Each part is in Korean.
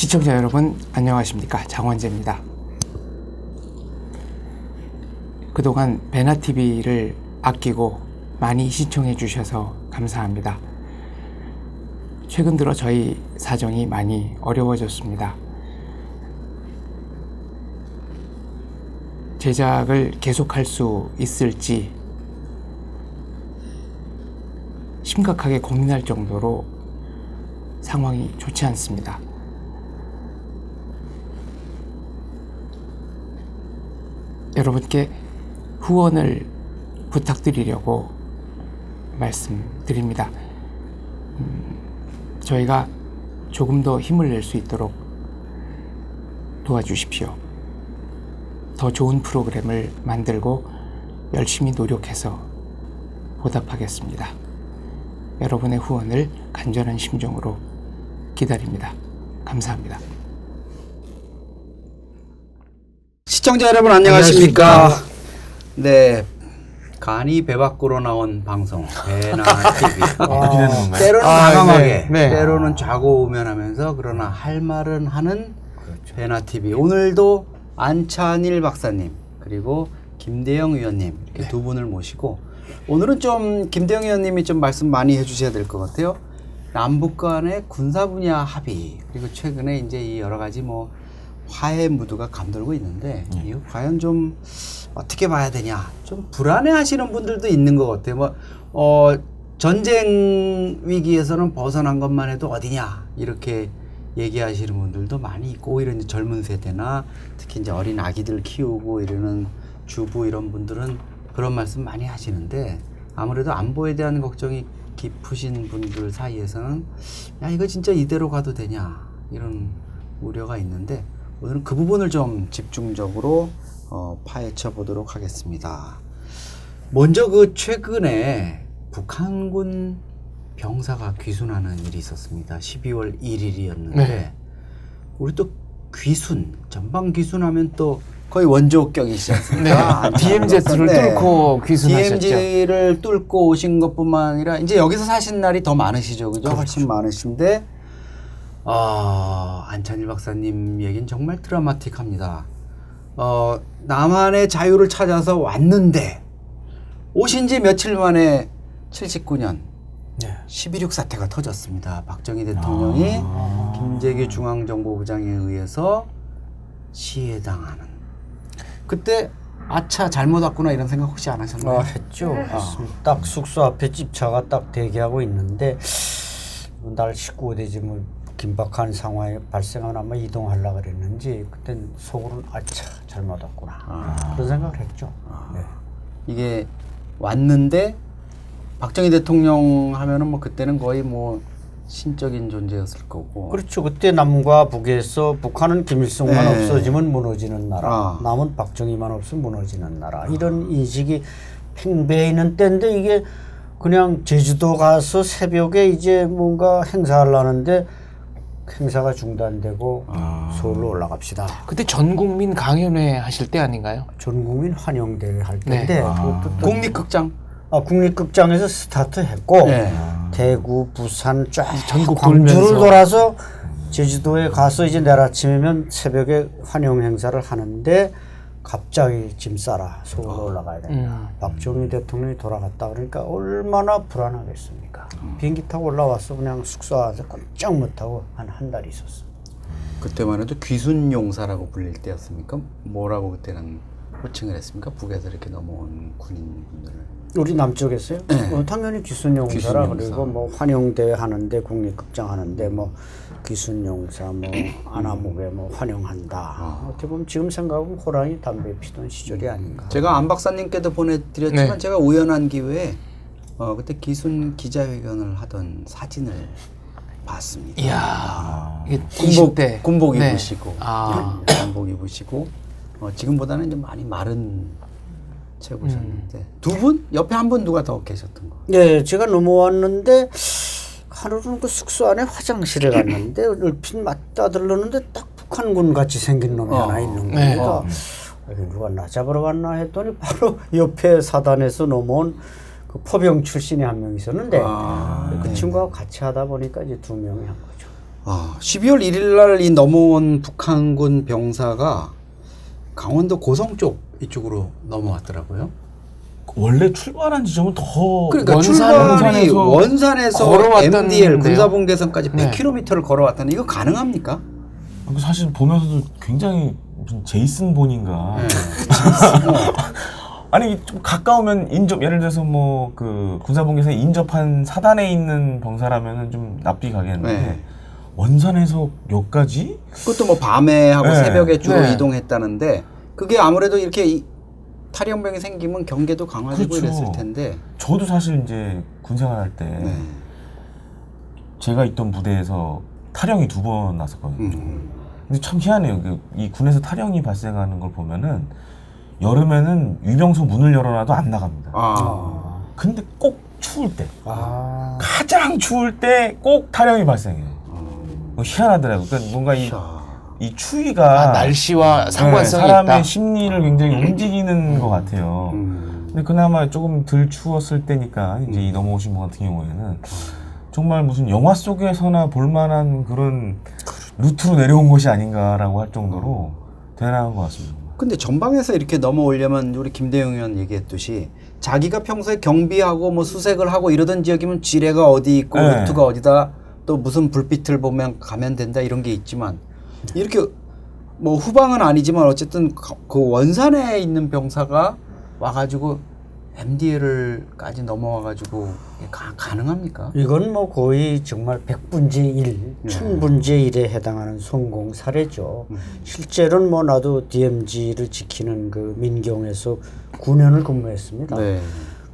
시청자 여러분 안녕하십니까, 장원재입니다. 그동안 배나TV를 아끼고 많이 시청해 주셔서 감사합니다. 최근 들어 저희 사정이 많이 어려워졌습니다. 제작을 계속할 수 있을지 심각하게 고민할 정도로 상황이 좋지 않습니다. 여러분께 후원을 부탁드리려고 말씀드립니다. 저희가 조금 더 힘을 낼 수 있도록 도와주십시오. 더 좋은 프로그램을 만들고 열심히 노력해서 보답하겠습니다. 여러분의 후원을 간절한 심정으로 기다립니다. 감사합니다. 시청자 여러분 안녕하십니까? 네, 간이 배 밖으로 나온 방송 배나TV. 때로는 과감하게, 때로는 좌고우면하면서 그러나 할 말은 하는 배나TV. 오늘도 안찬일 박사님 그리고 김대영 위원님 이렇게 두 분을 모시고, 오늘은 좀 김대영 위원님이 좀 말씀 많이 해주셔야 될 것 같아요. 남북 간의 군사 분야 합의, 그리고 최근에 이제 이 여러 가지 뭐 화해 무드가 감돌고 있는데 이거 과연 좀 어떻게 봐야 되냐, 좀 불안해하시는 분들도 있는 것 같아요. 뭐 전쟁 위기에서는 벗어난 것만 해도 어디냐 이렇게 얘기하시는 분들도 많이 있고, 오히려 이제 젊은 세대나 특히 이제 어린 아기들 키우고 이러는 주부 이런 분들은 그런 말씀 많이 하시는데, 아무래도 안보에 대한 걱정이 깊으신 분들 사이에서는 야, 이거 진짜 이대로 가도 되냐 이런 우려가 있는데, 오늘은 그 부분을 좀 집중적으로 파헤쳐 보도록 하겠습니다. 먼저 그 최근에 북한군 병사가 귀순하는 일이 있었습니다. 12월 1일이었는데 네. 우리 또 귀순, 전방 귀순하면 또 거의 원조격이시지 않습니까? 네. DMZ를 뚫고 귀순하셨죠. DMZ를 뚫고 오신 것뿐만 아니라 이제 여기서 사신 날이 더 많으시죠, 그죠? 그렇죠. 훨씬 많으신데 안찬일 박사님 얘기는 정말 드라마틱합니다. 남한의 자유를 찾아서 왔는데 오신 지 며칠 만에 79년 12.6 사태가 터졌습니다. 박정희 대통령이 김재규 중앙정보부장에 의해서 시해당하는, 그때 아차 잘못 왔구나 이런 생각 혹시 안 하셨나요? 했죠. 딱 숙소 앞에 집차가 딱 대기하고 있는데 날 19대 뭐 긴박한 상황이 발생하면 아마 이동하려고 그랬는지 그땐 속으로는 아차 잘못 왔구나 그런 생각을 했죠. 네. 이게 왔는데 박정희 대통령 하면은 뭐 그때는 거의 뭐 신적인 존재였을 거고. 그렇죠. 그때 남과 북에서 북한은 김일성만 없어지면 무너지는 나라, 남은 박정희만 없으면 무너지는 나라, 이런 인식이 팽배해 있는 때인데, 이게 그냥 제주도 가서 새벽에 이제 뭔가 행사를 하는데 행사가 중단되고 서울로 올라갑시다. 그때 전국민 강연회 하실 때 아닌가요? 전국민 환영대회 할 때인데 국립극장. 국립극장에서 스타트했고 대구, 부산 쫙 전국 광주를 돌아서 제주도에 가서 이제 내일 아침이면 새벽에 환영 행사를 하는데 갑자기 짐 싸라 서울로 올라가야 된다. 박정희 대통령이 돌아갔다 그러니까 얼마나 불안하겠습니까? 비행기 타고 올라와서 그냥 숙소 안에서 꼼짝 못하고 한 달 있었어. 그때만 해도 귀순용사라고 불릴 때였습니까? 뭐라고 그때는 호칭을 했습니까? 북에서 이렇게 넘어온 군인분들을. 우리 남쪽에서요? 당연히 귀순용사라. 그리고 뭐 환영대회 하는데 국립극장 하는데 뭐 귀순용사 뭐 안암읍에 뭐 환영한다. 어떻게 보면 지금 생각하면 호랑이 담배 피던 시절이 아닌가. 제가 안 박사님께도 보내드렸지만 제가 우연한 기회에 그때 귀순 기자회견을 하던 사진을 봤습니다. 이야, 군복 입으시고 군복 입으시고 지금보다는 좀 많이 마른 채 보셨는데 두 분? 옆에 한 분 누가 더 계셨던 거? 네, 제가 넘어왔는데 하루는 그 숙소 안에 화장실에 갔는데 얼핏 맞다들렀는데 딱 북한군 같이 생긴 놈이 하나 있는 거예요. 누가 나 잡으러 갔나 했더니 바로 옆에 사단에서 넘어온 그 포병 출신이 한 명 있었는데 그 친구하고 같이 하다 보니까 이제 두 명이 한 거죠. 12월 1일 날 이 넘어온 북한군 병사가 강원도 고성 쪽 이쪽으로 넘어왔더라고요. 원래 출발한 지점은 더 그러니까 출발이 원산에서 MDL 군사분계선까지 100km를 걸어왔다는 이거 가능합니까? 사실 보면서도 굉장히 무슨 제이슨 본인가. 아니 좀 가까우면 인접 예를 들어서 뭐 그 군사분계선에 인접한 사단에 있는 병사라면은 좀 납득이 가겠는데 원산에서 여기까지 그것도 뭐 밤에 하고 새벽에 주로 이동했다는데 그게 아무래도 이렇게 탈영병이 생기면 경계도 강화되고 이랬을 텐데. 저도 사실 이제 군 생활할 때 제가 있던 부대에서 탈영이 2번 났었거든요. 근데 참 희한해요. 이 군에서 탈영이 발생하는 걸 보면은 여름에는 유병소 문을 열어놔도 안 나갑니다. 근데 꼭 추울 때, 가장 추울 때 꼭 탈영이 발생해요. 희한하더라고요. 그러니까 뭔가 이 추위가 날씨와 상관성이 사람의 있다. 심리를 굉장히 움직이는 것 같아요. 근데 그나마 조금 덜 추웠을 때니까 이제 이 넘어오신 분 같은 경우에는 정말 무슨 영화 속에서나 볼만한 그런 루트로 내려온 것이 아닌가라고 할 정도로 대단한 것 같습니다. 근데 전방에서 이렇게 넘어오려면 우리 김대영 의원 얘기했듯이 자기가 평소에 경비하고 뭐 수색을 하고 이러던 지역이면 지뢰가 어디 있고 루트가 어디다 또 무슨 불빛을 보면 가면 된다 이런 게 있지만 이렇게 뭐 후방은 아니지만 어쨌든 그 원산에 있는 병사가 와가지고 MDL을까지 넘어와가지고 가능합니까? 이건 뭐 거의 정말 100분의 1, 1000분의 1에 해당하는 성공 사례죠. 실제로는 뭐 나도 DMZ를 지키는 그 민경에서 9년을 근무했습니다.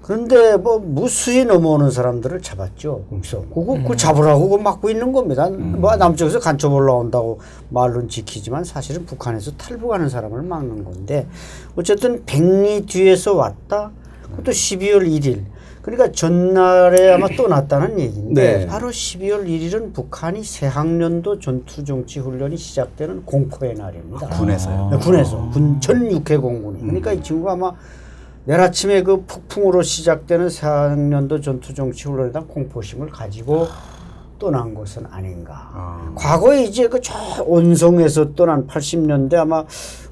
그런데 뭐 무수히 넘어오는 사람들을 잡았죠. 그래서 그거 잡으라고 그거 막고 있는 겁니다. 뭐 남쪽에서 간첩 올라온다고 말로는 지키지만 사실은 북한에서 탈북하는 사람을 막는 건데 어쨌든 백리 뒤에서 왔다. 그것도 12월 1일. 그러니까 전날에 아마 또 났다는 얘기인데 바로 12월 1일은 북한이 새학년도 전투정치훈련이 시작되는 공포의 날입니다. 군에서요? 네, 군에서. 전 육해 공군이. 그러니까 이 친구가 아마 내일 아침에 그 폭풍으로 시작되는 새학년도 전투정치훈련에 대한 공포심을 가지고 떠난 것은 아닌가. 과거에 이제 그 저 온성에서 떠난 80년대 아마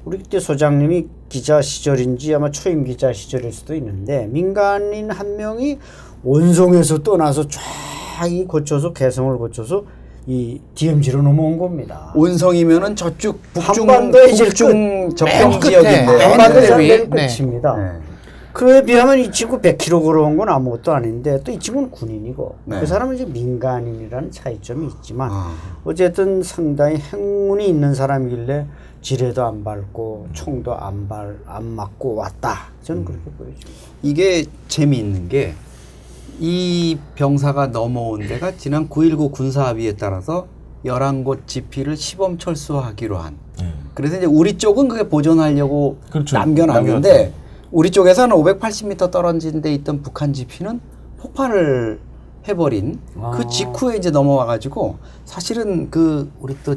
우리 그때 소장님이 기자 시절인지 아마 초임 기자 시절일 수도 있는데 민간인 한 명이 온성에서 떠나서 쫙 이 거쳐서 개성을 거쳐서 이 DMZ로 넘어온 겁니다. 온성이면은 저쪽 한반도의 북중 접경 지역인데 한반도의 끝입니다. 그에 비하면 이 친구 100km 걸어온 건 아무것도 아닌데 또 이 친구는 군인이고 그 사람은 이제 민간인이라는 차이점이 있지만 어쨌든 상당히 행운이 있는 사람이길래 지뢰도 안 밟고 총도 안 맞고 왔다. 저는 그렇게 보여집니다. 이게 재미있는 게 이 병사가 넘어온 데가 지난 9.19 군사합의에 따라서 11곳 지피를 시범 철수하기로 한. 그래서 이제 우리 쪽은 그게 보존하려고 남겨놨는데 우리 쪽에서는 580m 떨어진 데 있던 북한 지피는 폭발을 해버린 그 직후에 이제 넘어와가지고 사실은 그 우리 또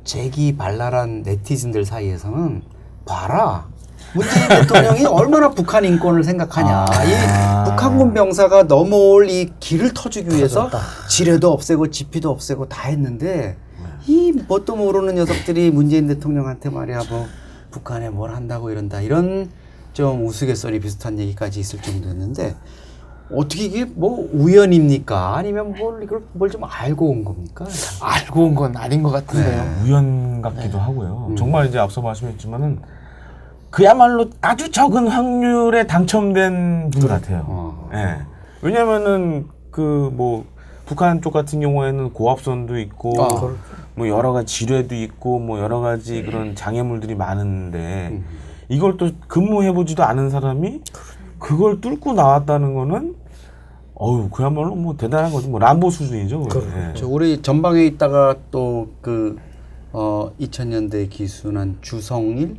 재기발랄한 네티즌들 사이에서는 봐라. 문재인 대통령이 얼마나 북한 인권을 생각하냐. 이 북한군 병사가 넘어올 이 길을 터주기 위해서 지뢰도 없애고 지피도 없애고 다 했는데 이 뭣도 모르는 녀석들이 문재인 대통령한테 말이야 뭐 북한에 뭘 한다고 이런다 이런 좀 우스갯소리 비슷한 얘기까지 있을 정도였는데 어떻게 이게 뭐 우연입니까? 아니면 뭘 좀 알고 온 겁니까? 알고 온 건 아닌 것 같은데요. 우연 같기도 하고요. 정말 이제 앞서 말씀했지만은 그야말로 아주 적은 확률에 당첨된 분 같아요. 왜냐면은 그 뭐 북한 쪽 같은 경우에는 고압선도 있고 뭐 여러 가지 지뢰도 있고 뭐 여러 가지 그런 장애물들이 많은데 이걸 또 근무해보지도 않은 사람이 그걸 뚫고 나왔다는 거는 그야말로 뭐 대단한 거죠. 뭐 람보 수준이죠. 그렇죠. 우리 전방에 있다가 또 그 2000년대 기순한 주성일.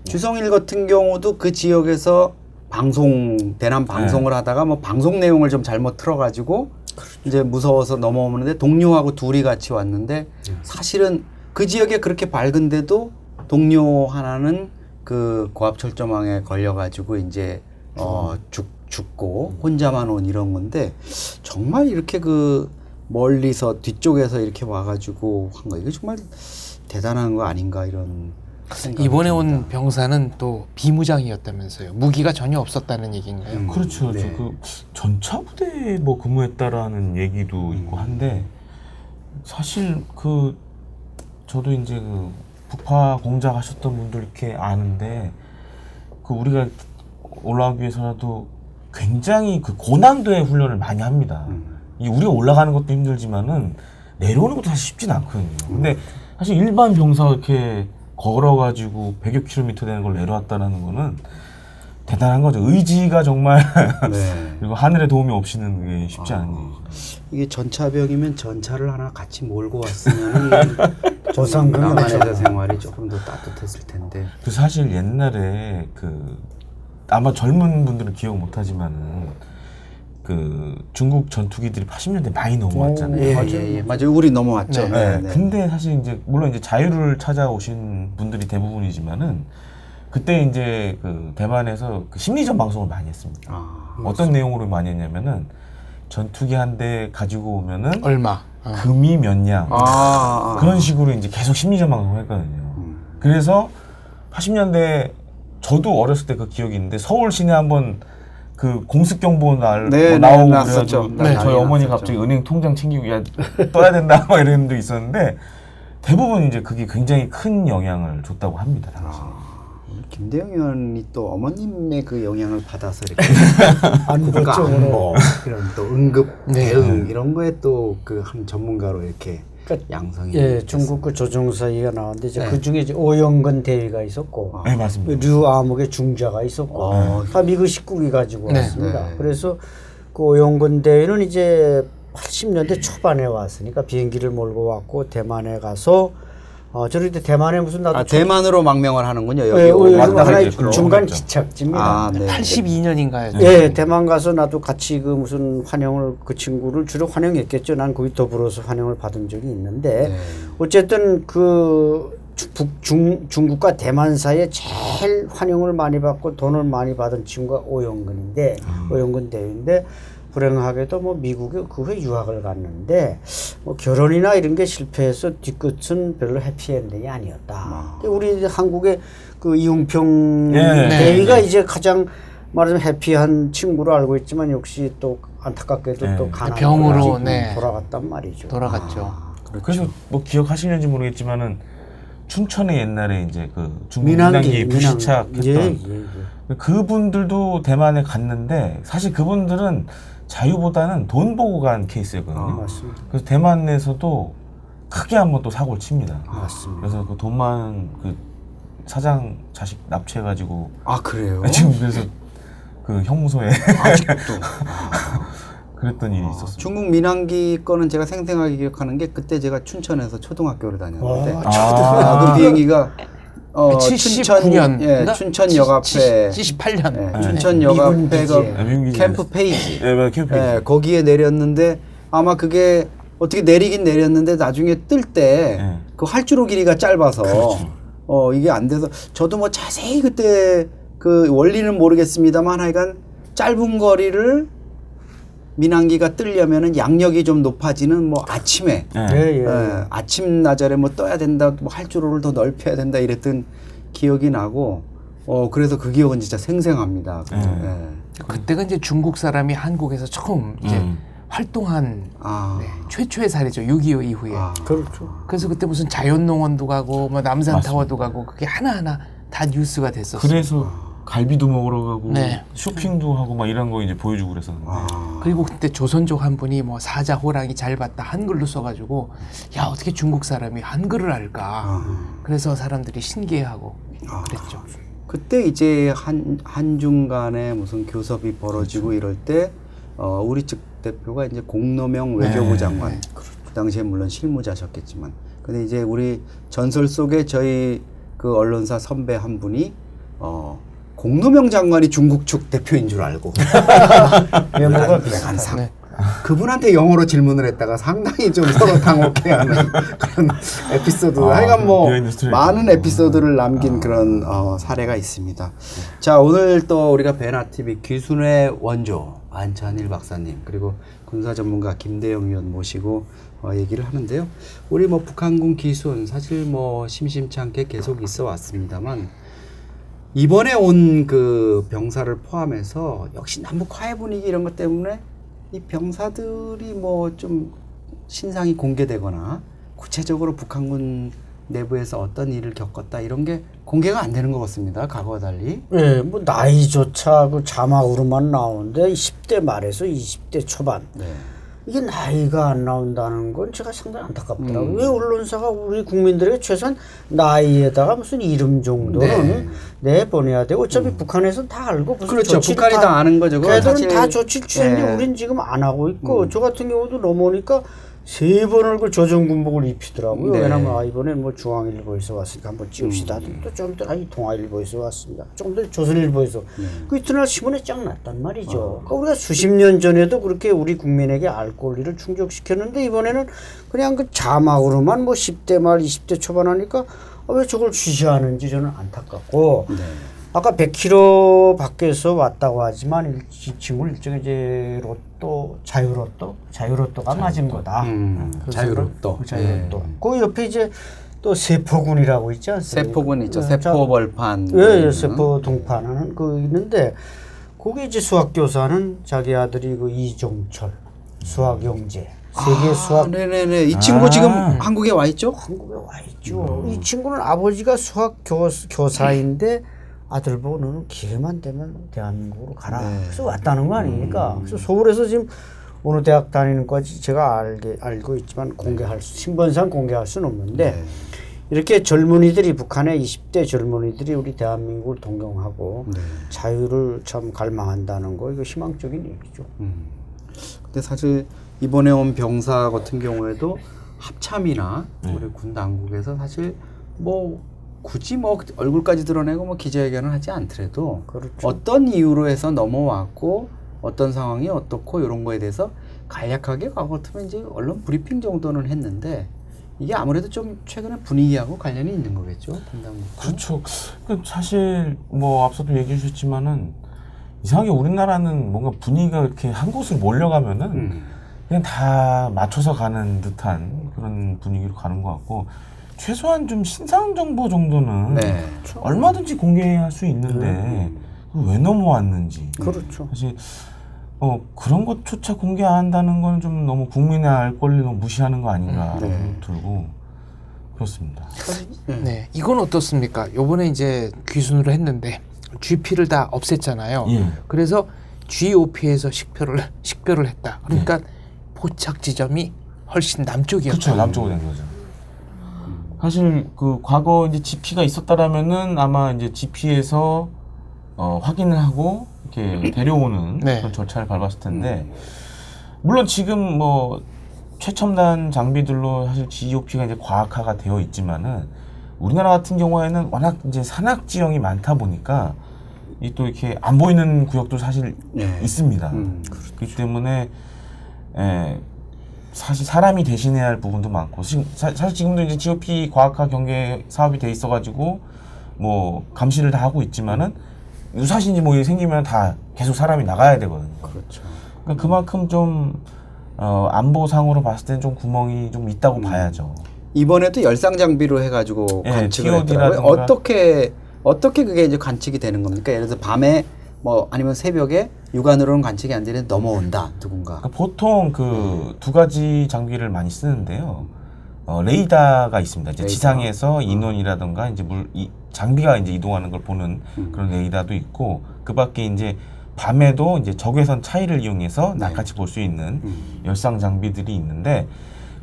주성일 같은 경우도 그 지역에서 대남 방송을 하다가 뭐 방송 내용을 좀 잘못 틀어가지고 이제 무서워서 넘어오는데 동료하고 둘이 같이 왔는데 사실은 그 지역에 그렇게 밝은데도 동료 하나는 그 고압철조망에 걸려가지고 이제 죽고 혼자만 온 이런 건데 정말 이렇게 그 멀리서 뒤쪽에서 이렇게 와가지고 한 거 이게 정말 대단한 거 아닌가 이런 생각이 이번에 온 듭니다. 병사는 또 비무장이었다면서요. 무기가 전혀 없었다는 얘기인가요? 그렇죠. 네. 그 전차 부대에 뭐 근무했다라는 얘기도 있고 한데 사실 그 저도 이제 그 북파 공작 하셨던 분들 이렇게 아는데 그 우리가 올라가기 위해서라도 굉장히 그 고난도의 훈련을 많이 합니다. 이 우리가 올라가는 것도 힘들지만은 내려오는 것도 사실 쉽진 않거든요. 근데 사실 일반 병사 이렇게 걸어가지고 100여 킬로미터 되는 걸 내려왔다는 거는 대단한 거죠. 의지가 정말 네. 그리고 하늘의 도움이 없이는 그게 쉽지 않은 일이죠. 이게 전차병이면 전차를 하나 같이 몰고 왔으면 조상금이 남한에서 생활이 조금 더 따뜻했을 텐데. 그 사실 옛날에 그 아마 젊은 분들은 기억 못하지만은 그 중국 전투기들이 80년대 많이 넘어왔잖아요. 예. 맞아요. 우리 넘어왔죠. 네. 네. 근데 사실 이제 물론 이제 자유를 찾아오신 분들이 대부분이지만은 그때 이제 그 대만에서 그 심리전 방송을 많이 했습니다. 어떤 내용으로 많이 했냐면은 전투기 한 대 가지고 오면은 얼마? 금이 몇 냥 그런 식으로 이제 계속 심리전 방송을 했거든요. 그래서 80년대 저도 어렸을 때 그 기억이 있는데 서울 시내 한번 그 공습 경보 나오고 났었죠. 그래가지고 저희 어머니가 갑자기 은행 통장 챙기고 야 떠야 된다 막 이런 분도 있었는데 대부분 이제 그게 굉장히 큰 영향을 줬다고 합니다. 당시. 김대영 의원이 또 어머님의 그 영향을 받아서 이렇게 안보 쪽으로 그런 또 응급 네. 대응 이런 거에 또 그 한 전문가로 이렇게 양성이 예, 중국 그 조종사위가 나왔는데 이제 네. 그 중에 이제 오영근 대위가 있었고 네 맞습니다. 류아목의 중자가 있었고 다 미국 식국이 가지고 네. 왔습니다. 네. 그래서 그 오영근 대위는 이제 80년대 초반에 왔으니까 비행기를 몰고 왔고 대만에 가서 저럴 때 대만에 무슨 나도 대만으로 망명을 하는군요. 예, 여기 요즘 하나의 이제 그런 중간 거겠죠. 기착지입니다. 네. 82년인가요? 예, 대만 가서 나도 같이 그 무슨 환영을 그 친구를 주로 환영했겠죠. 난 거기 더불어서 환영을 받은 적이 있는데 네. 어쨌든 그 중국과 대만 사이에 제일 환영을 많이 받고 돈을 많이 받은 친구가 오영근인데 오영근 대위인데 불행하게도 뭐 미국에 그 후에 유학을 갔는데 뭐 결혼이나 이런 게 실패해서 뒤끝은 별로 해피엔딩이 아니었다. 우리 한국의 그 이웅평 대위가 이제 가장 말하자면 해피한 친구로 알고 있지만 역시 또 안타깝게도 또 병으로 돌아갔단 말이죠. 돌아갔죠. 그래서 뭐 기억하시는지 모르겠지만은 춘천에 옛날에 이제 그 중국 민항기 민항기 불시착했던 예. 그분들도 대만에 갔는데 사실 그분들은 자유보다는 돈 보고 간 케이스였거든요. 맞습니다. 그래서 대만에서도 크게 한번 또 사고를 칩니다. 맞습니다. 그래서 그 돈만 그 사장 자식 납치해가지고 그래요? 지금 그래서 그 형무소에 아직도 그랬던 일이 있었어요. 중국 민항기 거는 제가 생생하게 기억하는 게 그때 제가 춘천에서 초등학교를 다녔는데 그 비행기가 79년, 춘천역 앞에 78년, 춘천역 앞에 미군 캠프 페이지 캠프 페이지. 거기에 내렸는데 아마 그게 어떻게 내리긴 내렸는데 나중에 뜰 때 그 활주로 길이가 짧아서 이게 안 돼서 저도 뭐 자세히 그때 그 원리는 모르겠습니다만 하여간 짧은 거리를 민항기가 뜨려면은 양력이 좀 높아지는 뭐 아침에 아침 나절에 뭐 떠야 된다, 뭐 활주로를 더 넓혀야 된다 이랬던 기억이 나고 그래서 그 기억은 진짜 생생합니다. 그때가 이제 중국 사람이 한국에서 처음 이제 활동한 최초의 사례죠. 6.25 이후에. 그렇죠. 그래서 그때 무슨 자연농원도 가고 뭐 남산타워도 가고 그게 하나하나 다 뉴스가 됐었어요. 그래서 갈비도 먹으러 가고 쇼핑도 하고 막 이런 거 이제 보여주고 그랬었는데 그리고 그때 조선족 한 분이 뭐 사자 호랑이 잘 봤다 한글로 써가지고 야 어떻게 중국 사람이 한글을 알까 그래서 사람들이 신기해하고 그랬죠. 그때 이제 한중 간에 무슨 교섭이 벌어지고 이럴 때 우리 측 대표가 이제 공노명 외교부 장관 그 당시에 물론 실무자셨겠지만 근데 이제 우리 전설 속에 저희 그 언론사 선배 한 분이 공노명 장관이 중국 측 대표인 줄 알고 외모가 비슷한 상. 그분한테 영어로 질문을 했다가 상당히 좀 서로 당혹해하는 그런 에피소드. 하여간 뭐 많은 에피소드를 남긴 그런 사례가 있습니다. 자, 오늘 또 우리가 배나TV 귀순의 원조 안찬일 박사님 그리고 군사 전문가 김대영 의원 모시고 얘기를 하는데요. 우리 뭐 북한군 기순 사실 뭐 심심치 않게 계속 있어 왔습니다만 이번에 온 그 병사를 포함해서 역시 남북 화해 분위기 이런 것 때문에 이 병사들이 뭐 좀 신상이 공개되거나 구체적으로 북한군 내부에서 어떤 일을 겪었다 이런 게 공개가 안 되는 것 같습니다. 과거와 달리. 네, 뭐 나이조차 그 자막으로만 나오는데 10대 말에서 20대 초반. 네. 이게 나이가 안 나온다는 건 제가 상당히 안타깝더라고요. 왜 언론사가 우리 국민들에게 최소한 나이에다가 무슨 이름 정도는 내보내야 되고 어차피 북한에서는 다 알고 무슨 그렇죠. 북한이 다 아는 거죠. 걔들은 다 조치를 취했는데 우린 지금 안 하고 있고 저 같은 경우도 넘어오니까 3번을 그 조정군복을 입히더라고요. 네. 왜냐면 이번엔 뭐 중앙일보에서 왔으니까 한번 찍읍시다. 또 좀 이따 통화일보에서 왔습니다. 조금 더 조선일보에서. 그 이튿날 신문에 쫙 났단 말이죠. 그러니까 우리가 수십 년 전에도 그렇게 우리 국민에게 알 권리를 충족시켰는데 이번에는 그냥 그 자막으로만 뭐 10대 말 20대 초반 하니까 왜 저걸 취시하는지 저는 안타깝고 아까 100km 밖에서 왔다고 하지만 이 친구는 일종의 이제 로또, 자유로또가 맞은 거다. 자유로또. 자유로또. 그 옆에 이제 또 세포군이라고 있지 않습니까? 세포군 있죠. 세포벌판. 예, 세포 동판하는 그 있는데 거기 이제 수학교사는 자기 아들이 그 이종철 수학 영재 세계 수학. 네네네. 이 친구 지금 한국에 와 있죠? 한국에 와 있죠. 이 친구는 아버지가 수학 교사인데 아들 보고 너는 기회만 되면 대한민국으로 가라. 그래서 왔다는 거 아닙니까? 그래서 서울에서 지금 어느 대학 다니는 거지 제가 알고 있지만 신분상 공개할 수는 없는데 이렇게 젊은이들이 북한의 20대 젊은이들이 우리 대한민국을 동경하고 자유를 참 갈망한다는 거 이거 희망적인 얘기죠. 근데 사실 이번에 온 병사 같은 경우에도 합참이나 우리 군 당국에서 사실 뭐 굳이 뭐 얼굴까지 드러내고 뭐 기자회견을 하지 않더라도 어떤 이유로 해서 넘어왔고 어떤 상황이 어떻고 이런 거에 대해서 간략하게 과거 같으면 이제 언론 브리핑 정도는 했는데 이게 아무래도 좀 최근에 분위기하고 관련이 있는 거겠죠. 그렇죠. 사실 뭐 앞서도 얘기해 주셨지만은 이상하게 우리나라는 뭔가 분위기가 이렇게 한 곳으로 몰려가면은 그냥 다 맞춰서 가는 듯한 그런 분위기로 가는 것 같고 최소한 좀 신상 정보 정도는 얼마든지 공개할 수 있는데 왜 넘어왔는지. 그렇죠. 사실 그런 것조차 공개 안 한다는 건 좀 너무 국민의 알 권리를 너무 무시하는 거 아닌가 들고 그렇습니다. 네, 이건 어떻습니까? 요번에 이제 귀순으로 했는데 GP를 다 없앴잖아요. 그래서 GOP에서 식별을 했다. 그러니까 포착 지점이 훨씬 남쪽이었다. 그렇죠, 남쪽으로 된 거죠. 사실 그 과거 이제 GP가 있었다라면은 아마 이제 GP에서 확인을 하고 이렇게 데려오는 그런 절차를 밟았을 텐데 물론 지금 뭐 최첨단 장비들로 사실 GOP가 이제 과학화가 되어 있지만은 우리나라 같은 경우에는 워낙 이제 산악 지형이 많다 보니까 이 또 이렇게 안 보이는 구역도 사실 있습니다. 그렇기 때문에 사실 사람이 대신해야 할 부분도 많고 사실 지금도 이제 GOP 과학화 경계 사업이 돼 있어가지고 뭐 감시를 다 하고 있지만은 유사신이 뭐 생기면 다 계속 사람이 나가야 되거든요. 그렇죠. 그러니까 그만큼 좀 안보상으로 봤을 때는 좀 구멍이 좀 있다고 봐야죠. 이번에도 열상 장비로 해가지고 관측을 했더라고요. 어떻게 그게 이제 관측이 되는 겁니까? 예를 들어 밤에 뭐 아니면 새벽에 육안으로는 관측이 안 되는데 넘어온다 누군가. 그러니까 보통 그 두 가지 장비를 많이 쓰는데요. 레이더가 있습니다. 이제 지상에서 인원이라든가 이제 장비가 이제 이동하는 걸 보는 그런 레이더도 있고 그밖에 이제 밤에도 이제 적외선 차이를 이용해서 낚아채 볼 수 있는 열상 장비들이 있는데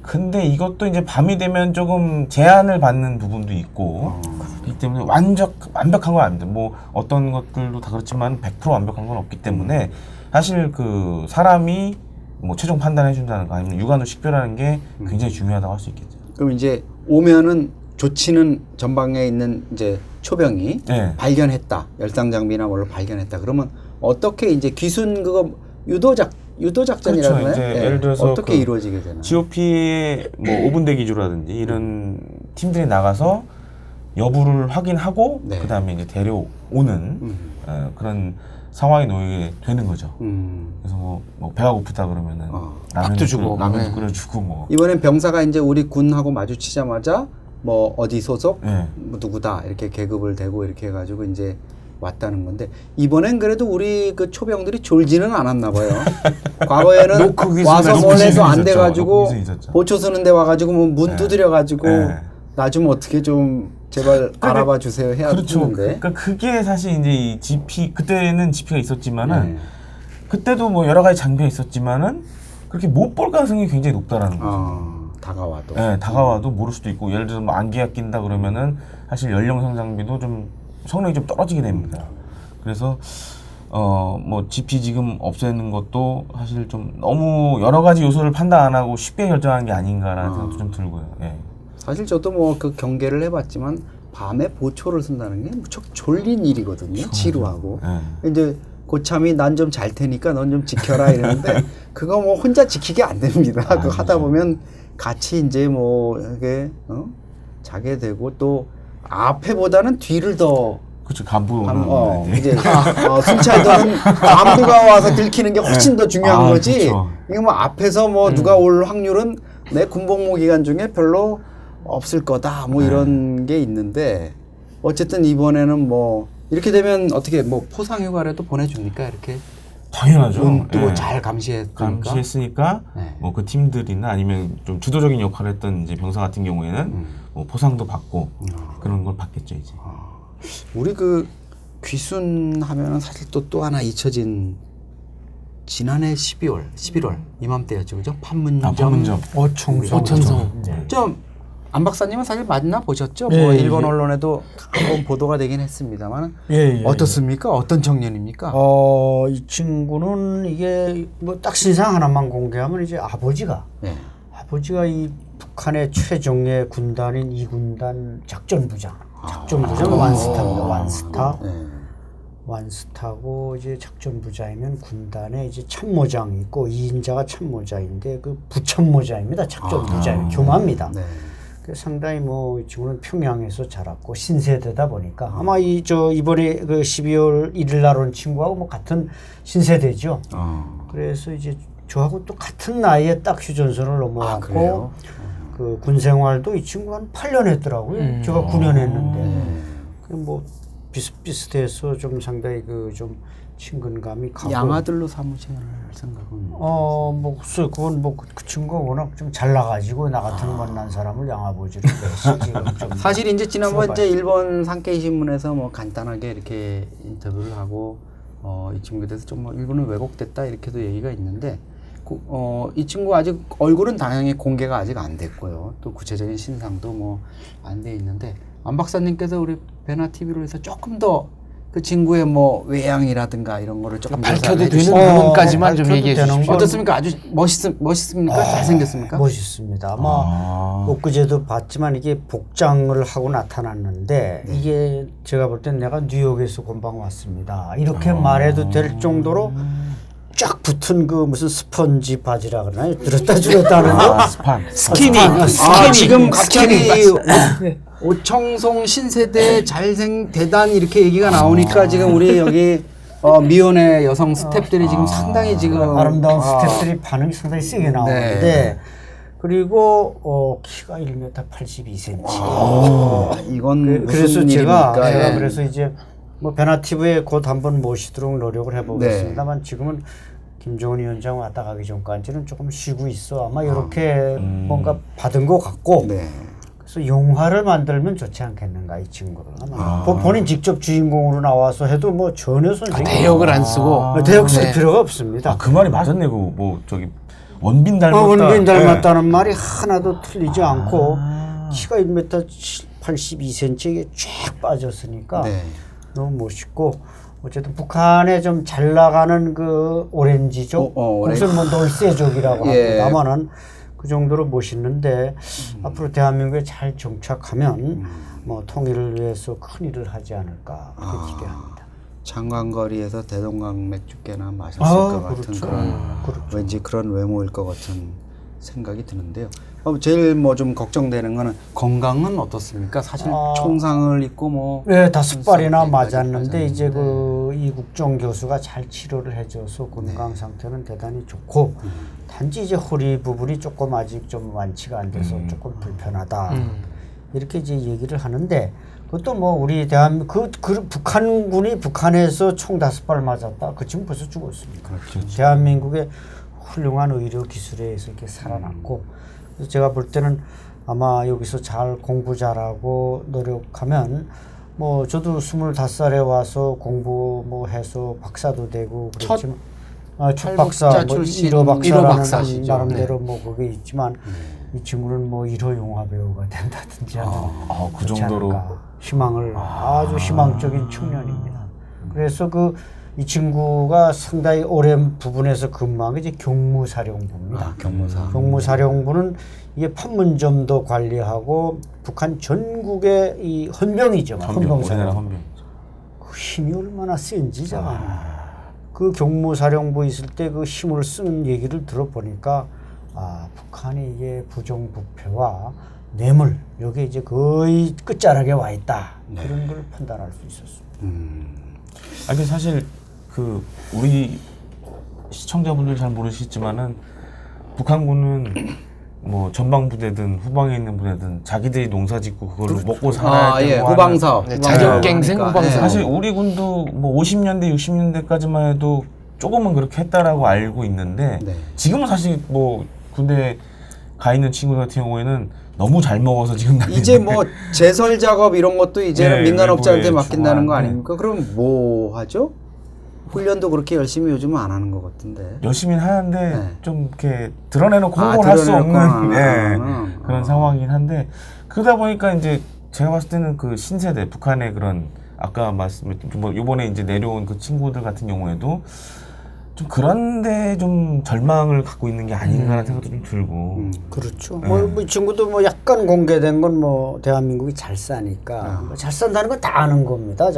근데 이것도 이제 밤이 되면 조금 제한을 받는 부분도 있고 그렇기 때문에 완벽한 건 아닙니다. 뭐 어떤 것들도 다 그렇지만 100% 완벽한 건 없기 때문에 사실 그 사람이 뭐 최종 판단해 준다는 거 아니면 육안으로 식별하는 게 굉장히 중요하다고 할 수 있겠죠. 그럼 이제 오면은 조치는 전방에 있는 이제 초병이 발견했다. 열상 장비나 뭘로 발견했다. 그러면 어떻게 이제 귀순 그거 유도 유도 작전이라고 그렇죠. 하나요? 이제 예를 들어서 어떻게 그 이루어지게 되나요? GOP의 뭐 5분대 기조라든지 이런 팀들이 나가서 여부를 확인하고 네. 그다음에 이제 데려오는 그런 상황이 놓이게 되는 거죠. 그래서 뭐 배가 고프다 그러면은 밥도 주고. 라면도 끓여주고 뭐. 이번엔 병사가 이제 우리 군하고 마주치자마자 뭐 어디 소속 네. 뭐 누구다 이렇게 계급을 대고 이렇게 해가지고 이제 왔다는 건데 이번엔 그래도 우리 그 초병들이 졸지는 않았나 봐요. 과거에는 와서 뭘 해도 안 돼가지고 보초 쓰는 데 와가지고 뭐 문 두드려가지고 나 좀 어떻게 좀 제발 알아봐 주세요 해야 그렇죠. 되는데. 그러니까 그게 사실 이제 이 GP 그때는 GP가 있었지만은 그때도 뭐 여러 가지 장비가 있었지만은 그렇게 못 볼 가능성이 굉장히 높다라는 거죠. 다가와도. 네, 다가와도 모를 수도 있고 예를 들어서 뭐 안개가 낀다 그러면은 사실 연령성 장비도 좀 성능이 좀 떨어지게 됩니다. 그래서 뭐 GP 지금 없애는 것도 사실 좀 너무 여러 가지 요소를 판단 안 하고 쉽게 결정한 게 아닌가라는 생각도 좀 들고요. 예. 사실 저도 뭐 그 경계를 해봤지만 밤에 보초를 쓴다는 게 무척 졸린 일이거든요. 지루하고. 이제 고참이 난 좀 잘 테니까 넌 좀 지켜라 이러는데 그거 뭐 혼자 지키게 안 됩니다. 그거 하다 보면 같이 이제 뭐 이게 자게 되고 또 앞에보다는 뒤를 더 그렇죠. 간부. 이제 순찰도는 간부가 와서 들키는 게 훨씬 더 중요한 거지. 그렇죠. 이거 뭐 앞에서 뭐 누가 올 확률은 내 군복무 기간 중에 별로 없을 거다. 뭐 이런 게 있는데 어쨌든 이번에는 뭐 이렇게 되면 어떻게 뭐 포상 휴가라도 보내줍니까? 이렇게 당연하죠. 눈 뜨고 잘 감시했으니까. 뭐 그 팀들이나 아니면 좀 주도적인 역할을 했던 이제 병사 같은 경우에는 뭐 포상도 받고 그런 걸 받겠죠 이제. 우리 그 귀순 하면은 사실 또 하나 잊혀진 지난해 11월 이맘때였죠, 그죠? 판문점. 오천성. 안 박사님은 사실 만나 보셨죠? 예, 뭐 예, 일본 예. 언론에도 한번 보도가 되긴 했습니다만 예, 어떻습니까? 어떤 청년입니까? 이 친구는 이게 뭐 딱 신상 하나만 공개하면 이제 아버지가 이 북한의 최종의 군단인 2군단 작전부장 완스타입니다. 완스타고 이제 작전부장이면 군단에 이제 참모장이 있고 2인자가 참모장인데 그 부참모장입니다. 작전부장이 교마입니다. 그래서 상당히 뭐 이 친구는 평양에서 자랐고 신세대다 보니까 아마 이번에 그 12월 1일 날 온 친구하고 뭐 같은 신세대죠. 그래서 이제 저하고 또 같은 나이에 딱 휴전선을 넘어왔고 그 군 생활도 이 친구가 한 8년 했더라고요. 제가 9년 했는데 뭐 비슷비슷해서 좀 상당히 그 좀 친근감이 가고. 양아들로 삼으실 생각은? 뭐 글쎄 그건 뭐 그 친구가 워낙 좀 잘나가지고 나 같은 만난 사람을 양아버지로 해서 지금 좀 사실 이제 지난번 이제 일본 산케이 신문에서 뭐 간단하게 이렇게 인터뷰를 하고 이 친구에 대해서 좀 뭐 일본은 왜곡됐다 이렇게도 얘기가 있는데 이 친구 아직 얼굴은 당연히 공개가 아직 안 됐고요. 또 구체적인 신상도 뭐 안 돼 있는데 안 박사님께서 우리 베나 TV로 해서 조금 더 그 친구의 뭐 외양이라든가 이런 거를 조금 밝혀도 되는 부분까지만 좀 얘기해 주십시오. 어떻습니까? 아주 멋있습니까? 잘생겼습니까? 멋있습니다. 아마 엊그제도 봤지만 이게 복장을 하고 나타났는데 이게 제가 볼 땐 내가 뉴욕에서 본방 왔습니다. 이렇게 말해도 될 정도로 쫙 붙은 그 무슨 스펀지 바지라 그러나요? 들었다 하는 거? 스키니. 지금 갑자기 오청송 신세대 대단 이렇게 얘기가 나오니까 지금 우리 여기 미혼의 여성 스태프들이 지금 상당히 지금 아름다운 스태프들이 반응이 상당히 세게 나오는데 그리고 키가 1m 82cm. 이건 그래서 무슨 제가 일입니까? 그래서 이제 뭐 베나 TV에 곧 한번 모시도록 노력을 해보겠습니다만 지금은 김정은 위원장 왔다 가기 전까지는 조금 쉬고 있어. 아마 이렇게 뭔가 받은 것 같고 그래서 영화를 만들면 좋지 않겠는가 이 친구를. 아마 본인 직접 주인공으로 나와서 해도 뭐 전혀 손색이 대역을 안 쓰고 대역 쓸 필요가 없습니다. 그 말이 맞았네. 뭐 저기 원빈 닮았다. 원빈 닮았다는 말이 하나도 틀리지 않고 키가 1m 82cm에 쫙 빠졌으니까 너무 멋있고 어쨌든 북한에 좀 잘 나가는 그 오렌지족, 무슨 뭐 놀새족이라고 합니다만은 그 정도로 멋있는데 앞으로 대한민국에 잘 정착하면 뭐 통일을 위해서 큰 일을 하지 않을까 그렇게 기대합니다. 장관거리에서 대동강 맥주께나 마셨을 것 같은 그렇죠. 그런 왠지 그런 외모일 것 같은 생각이 드는데요. 제일 뭐 좀 걱정되는 거는 건강은 어떻습니까? 사실 총상을 입고 뭐 네, 다 습발이나 선수까지 맞았는데 이제 그 이국종 교수가 잘 치료를 해줘서 건강 상태는 대단히 좋고 단지 이제 허리 부분이 조금 아직 좀 완치가 안 돼서 조금 불편하다 이렇게 이제 얘기를 하는데 그것도 뭐 우리 대한민국 그 북한군이 북한에서 총 5발 맞았다. 그 지금 벌써 죽었습니다. 그렇죠. 대한민국의 훌륭한 의료 기술에 의해서 이렇게 살아났고 그래서 제가 볼 때는 아마 여기서 잘 공부 잘하고 노력하면 뭐 저도 25살에 와서 공부 뭐 해서 박사도 되고 그랬지만 첫 박사 뭐 출신 1호 박사라는 박사시죠. 나름대로 뭐 그게 있지만 이 친구는 뭐 1호 영화 배우가 된다든지 하면 그 그렇지 정도로 않을까. 희망을 아주 희망적인 청년입니다. 그래서 이 친구가 상당히 오랜 부분에서 근무한 게 이제 경무사령부입니다. 경무사령부는 이게 판문점도 관리하고 북한 전국의 이 헌병이죠. 헌병사령. 그 힘이 얼마나 센지 제가 그 경무사령부 있을 때 그 힘을 쓰는 얘기를 들어보니까 북한이 이게 부정부패와 뇌물 여기 이제 거의 끝자락에 와 있다. 그런 걸 판단할 수 있었습니다. 아니 사실 그 우리 시청자분들 잘 모르시지만은 북한군은 뭐 전방 부대든 후방에 있는 부대든 자기들이 농사짓고 그걸로 먹고 살아야 되고 후방사업. 자격갱생 후방사업. 사실 우리 군도 뭐 50년대 60년대까지만 해도 조금은 그렇게 했다라고 알고 있는데 지금은 사실 뭐 군대 가 있는 친구 같은 경우에는 너무 잘 먹어서 지금 이제 뭐 제설 작업 이런 것도 이제는 민간업자한테 맡긴다는 거 아닙니까? 그럼 뭐 하죠? 훈련도 그렇게 열심히 요즘은 안 하는 것 같은데. 열심히 하는데 좀 이렇게 드러내놓고 홍보를 할 수 없는 그런 상황이긴 한데 그러다 보니까 이제 제가 봤을 때는 그 신세대 북한의 그런 아까 말씀드린 뭐 이번에 이제 내려온 그 친구들 같은 경우에도 좀 그런데 좀 절망을 갖고 있는 게 아닌가라는 생각도 좀 들고. 그렇죠. 뭐 이 친구도 뭐 약간 공개된 건 뭐 대한민국이 잘 사니까 잘 산다는 건 다 아는 겁니다.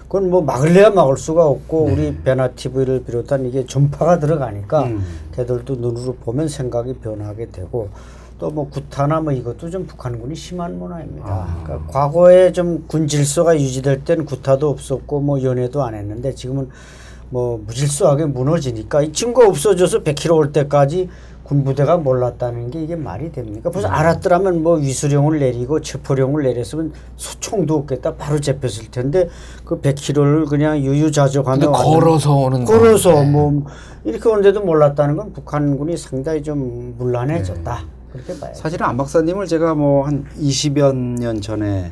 그건 뭐 막을래야 막을 수가 없고 우리 베나 TV를 비롯한 이게 전파가 들어가니까 걔들도 눈으로 보면 생각이 변하게 되고 또 뭐 구타나 뭐 이것도 좀 북한군이 심한 문화입니다. 그러니까 과거에 좀 군 질서가 유지될 때는 구타도 없었고 뭐 연애도 안 했는데 지금은 뭐 무질서하게 무너지니까 이 친구가 없어져서 100km 올 때까지 군부대가 몰랐다는 게 이게 말이 됩니까? 벌써 알았더라면 뭐 위수령을 내리고 체포령을 내렸으면 소총도 없겠다 바로 잡혔을 텐데 그 100km를 그냥 유유자적하며 걸어서 오는 걸어서 뭐 이렇게 오는데도 몰랐다는 건 북한군이 상당히 좀 문란해졌다. 그렇게 봐요. 사실은 안 박사님을 제가 뭐 한 20여 년 전에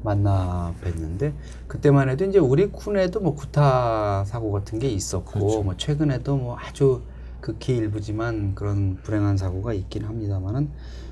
만나 뵀는데 그때만 해도 이제 우리 군에도 뭐 구타 사고 같은 게 있었고 뭐 최근에도 뭐 아주 극히 일부지만 그런 불행한 사고가 있긴 합니다만은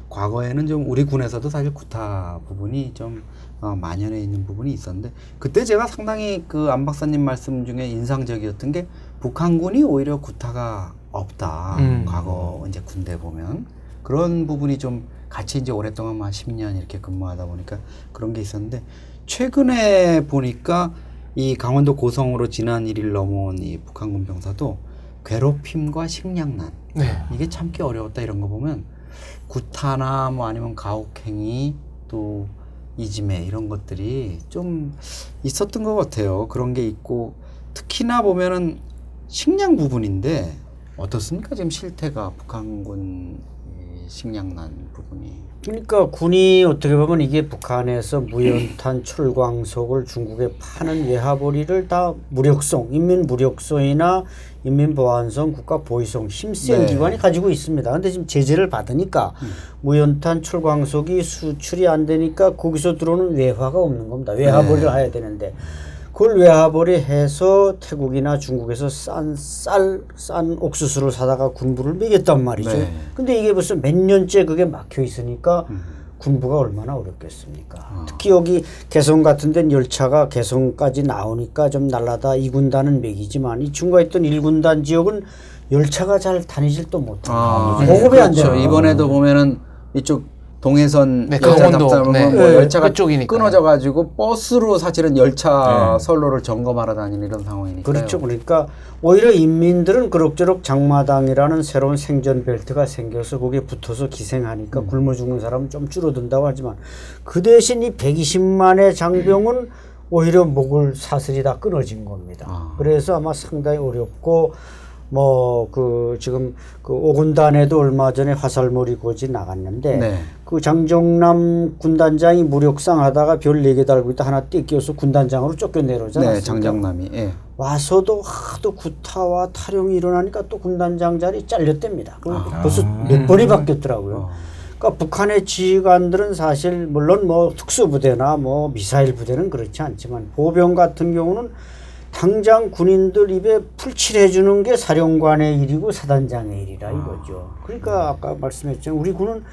과거에는 좀 우리 군에서도 사실 구타 부분이 좀 만연해 있는 부분이 있었는데 그때 제가 상당히 그 안 박사님 말씀 중에 인상적이었던 게 북한군이 오히려 구타가 없다. 과거 이제 군대 보면 그런 부분이 좀 같이 이제 오랫동안 한 10년 이렇게 근무하다 보니까 그런 게 있었는데 최근에 보니까 이 강원도 고성으로 지난 1일 넘어온 이 북한군 병사도 괴롭힘과 식량난 이게 참기 어려웠다 이런 거 보면 구타나 뭐 아니면 가혹행위 또 이지매 이런 것들이 좀 있었던 것 같아요. 그런 게 있고 특히나 보면은 식량 부분인데 어떻습니까? 지금 실태가 북한군 식량난 부분이. 그러니까 군이 어떻게 보면 이게 북한에서 무연탄 철광석을 중국에 파는 외화벌이를 다 무력성, 인민무력성이나 인민보안성, 국가보위성 힘센 기관이 가지고 있습니다. 그런데 지금 제재를 받으니까 무연탄 철광석이 수출이 안 되니까 거기서 들어오는 외화가 없는 겁니다. 외화벌이를 해야 되는데 그걸 외화벌이 해서 태국이나 중국에서 싼 옥수수를 사다가 군부를 먹였단 말이죠. 근데 이게 벌써 몇 년째 그게 막혀 있으니까 군부가 얼마나 어렵겠습니까? 특히 여기 개성 같은 데는 열차가 개성까지 나오니까 좀 날라다 2군단은 맥이지만 이 친구가 있던 1군단 지역은 열차가 잘 다니질도 못하고 보급이 안 돼요. 이번에도 보면은 이쪽 동해선 네, 열차 강원도, 답사하면 네. 뭐 열차가 그쪽이니까요. 끊어져가지고 버스로 사실은 열차 선로를 점검하러 다니는 이런 상황이니까요. 그렇죠. 그러니까 오히려 인민들은 그럭저럭 장마당이라는 새로운 생존 벨트가 생겨서 거기에 붙어서 기생하니까 굶어 죽는 사람은 좀 줄어든다고 하지만 그 대신 이 120만의 장병은 오히려 목을 사슬이 다 끊어진 겁니다. 그래서 아마 상당히 어렵고 뭐 그 지금 그 5군단에도 얼마 전에 화살몰이 고지 나갔는데 네. 그 장정남 군단장이 무력상 하다가 별 4개 달고 있다 하나 떼끼어서 군단장으로 쫓겨내려오지 않았습니까? 네, 장정남이. 예. 와서도 하도 구타와 탈영이 일어나니까 또 군단장 자리 잘렸답니다. 벌써 몇 번이 바뀌었더라고요. 그러니까 북한의 지휘관들은 사실 물론 뭐 특수부대나 뭐 미사일 부대는 그렇지 않지만 보병 같은 경우는 당장 군인들 입에 풀칠해 주는 게 사령관의 일이고 사단장의 일이라 이거죠. 그러니까 아까 말씀했지만 우리 군은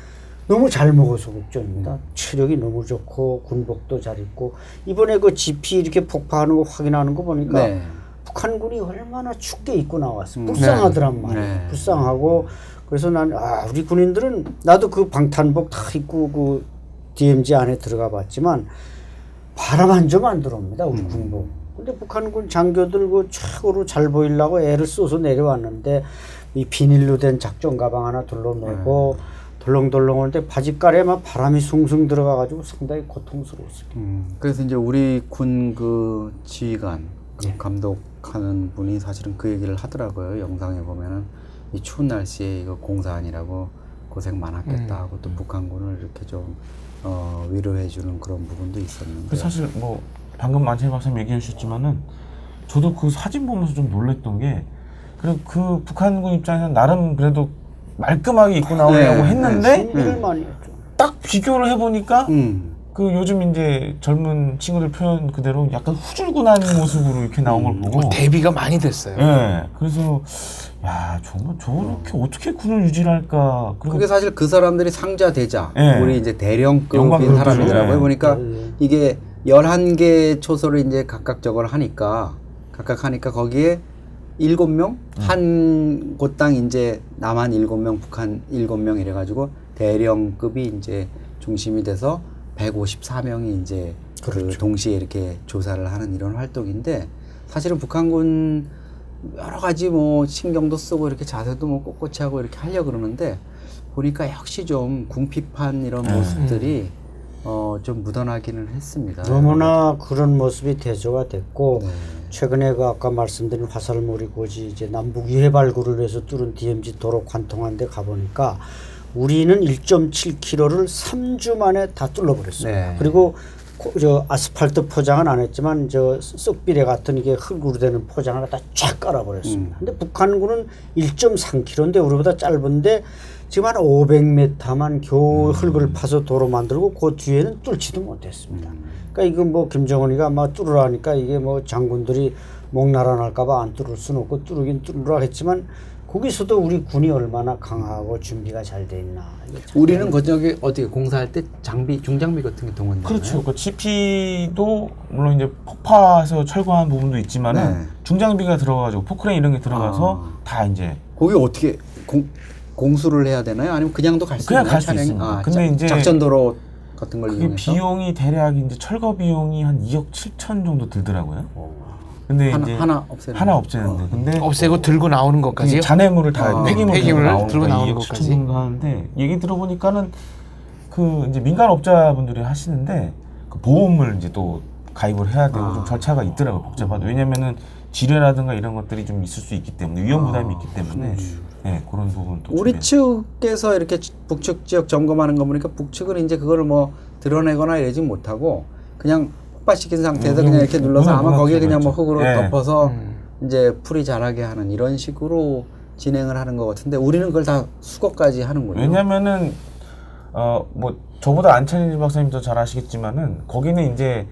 너무 잘 먹어서 걱정입니다. 체력이 너무 좋고 군복도 잘 입고 이번에 그 GP 이렇게 폭파하는 거 확인하는 거 보니까 네. 북한군이 얼마나 춥게 입고 나왔어. 불쌍하더란 말이에요. 네. 불쌍하고 그래서 난 우리 군인들은 나도 그 방탄복 다 입고 그 DMZ 안에 들어가 봤지만 바람 한 점 안 들어옵니다. 우리 군복. 근데 북한군 장교들 그 최고로 잘 보이려고 애를 써서 내려왔는데 이 비닐로 된 작전 가방 하나 둘러매고 덜렁덜렁 오는데 바지가래에 막 바람이 숭숭 들어가가지고 상당히 고통스러웠습니다. 그래서 이제 우리 군 그 지휘관, 그 감독하는 분이 사실은 그 얘기를 하더라고요. 영상에 보면은 이 추운 날씨에 이거 공사 아니라고 고생 많았겠다 하고 또 북한군을 이렇게 좀 위로해주는 그런 부분도 있었는데. 사실 뭐 방금 만찬 박사님 얘기해 주셨지만은 저도 그 사진 보면서 좀 놀랬던 게 그래 그 북한군 입장에서는 나름 그래도 말끔하게 입고 나오려고 했는데 딱 비교를 해보니까 그 요즘 이제 젊은 친구들 표현 그대로 약간 후줄근한 모습으로 이렇게 나온 걸 보고 대비가 많이 됐어요. 예. 그래서 야 정말 저렇게 어떻게 군을 유지할까? 그리고 그게 사실 그 사람들이 상자 대자, 예. 우리 이제 대령급인 영광급이죠. 사람이더라고요. 예. 보니까 이게 11개 초소를 이제 각각 저걸 하니까 거기에 7명 한 곳당 이제 남한 7명, 북한 7명 이래가지고 대령급이 이제 중심이 돼서 154명이 이제 그 동시에 이렇게 조사를 하는 이런 활동인데 사실은 북한군 여러 가지 뭐 신경도 쓰고 이렇게 자세도 뭐 꼿꼿이 하고 이렇게 하려고 그러는데 보니까 역시 좀 궁핍한 이런 모습들이 좀 묻어나기는 했습니다. 너무나 그런 모습이 대조가 됐고 최근에 그 아까 말씀드린 화살몰이 고지 이제 남북 유해발굴을 해서 뚫은 DMZ 도로 관통한 데 가보니까 우리는 1.7km를 3주 만에 다 뚫어버렸어요. 네. 그리고 저 아스팔트 포장은 안 했지만 저 썩비례 같은 이게 흙으로 되는 포장을 다 쫙 깔아버렸습니다. 근데 북한군은 1.3km인데 우리보다 짧은데 지금 한 500m만 겨우 흙을 파서 도로 만들고 그 뒤에는 뚫지도 못했습니다. 그러니까 이거 뭐 김정은이가 아마 뚫으라니까 이게 뭐 장군들이 목 날아날까봐 안 뚫을 수는 없고 뚫긴 뚫으라 했지만 거기서도 우리 군이 얼마나 강하고 준비가 잘 돼 있나. 우리는 거기 어떻게 공사할 때 장비, 중장비 같은 게 동원되나요? 그렇죠. 그 GP도 물론 이제 폭파해서 철거한 부분도 있지만은 중장비가 들어가지고 포크레인 이런 게 들어가서 다 이제 거기 어떻게 공수를 해야 되나요? 아니면 그냥도 갈 수 있나요? 그냥 갈 수 있습니다. 근데 이제 작전도로 같은 걸 그게 이용해서 비용이 대략 이제 철거 비용이 한 2억 7천 정도 들더라고요. 근데 이제 하나 없애는데 근데 없애고 들고 나오는 것까지요? 잔해물을 다 폐기물을 들고 나오는 2억 것까지 7천 정도 하는데 얘기 들어보니까는 그 이제 민간업자분들이 하시는데 그 보험을 이제 또 가입을 해야 되고 좀 절차가 있더라고요. 복잡하다. 왜냐면은 지뢰라든가 이런 것들이 좀 있을 수 있기 때문에 위험 부담이 있기 때문에 네, 그런 부분 또 우리 측에서 이렇게 북측 지역 점검하는 거 보니까 북측은 이제 그거를 뭐 드러내거나 이러지 못하고 그냥 폭발시킨 상태에서 그냥 이렇게 눌러서 아마 거기에 그냥 뭐 흙으로 덮어서 이제 풀이 자라게 하는 이런 식으로 진행을 하는 것 같은데 우리는 그걸 다 수거까지 하는 거죠. 왜냐면은 뭐 저보다 안찬일 박사님 더 잘 아시겠지만은 거기는 이제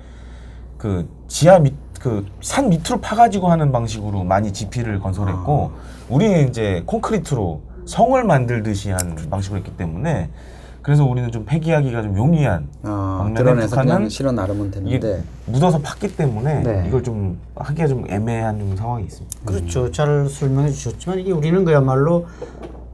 그 지하 그 산 밑으로 파가지고 하는 방식으로 많이 GP를 건설했고 우리는 이제 콘크리트로 성을 만들듯이 한 방식으로 했기 때문에 그래서 우리는 좀 폐기하기가 좀 용이한 드러내서 그냥 실어 나르면 되는데 묻어서 팠기 때문에 이걸 좀 하기가 좀 애매한 좀 상황이 있습니다. 그렇죠. 잘 설명해 주셨지만 이게 우리는 그야말로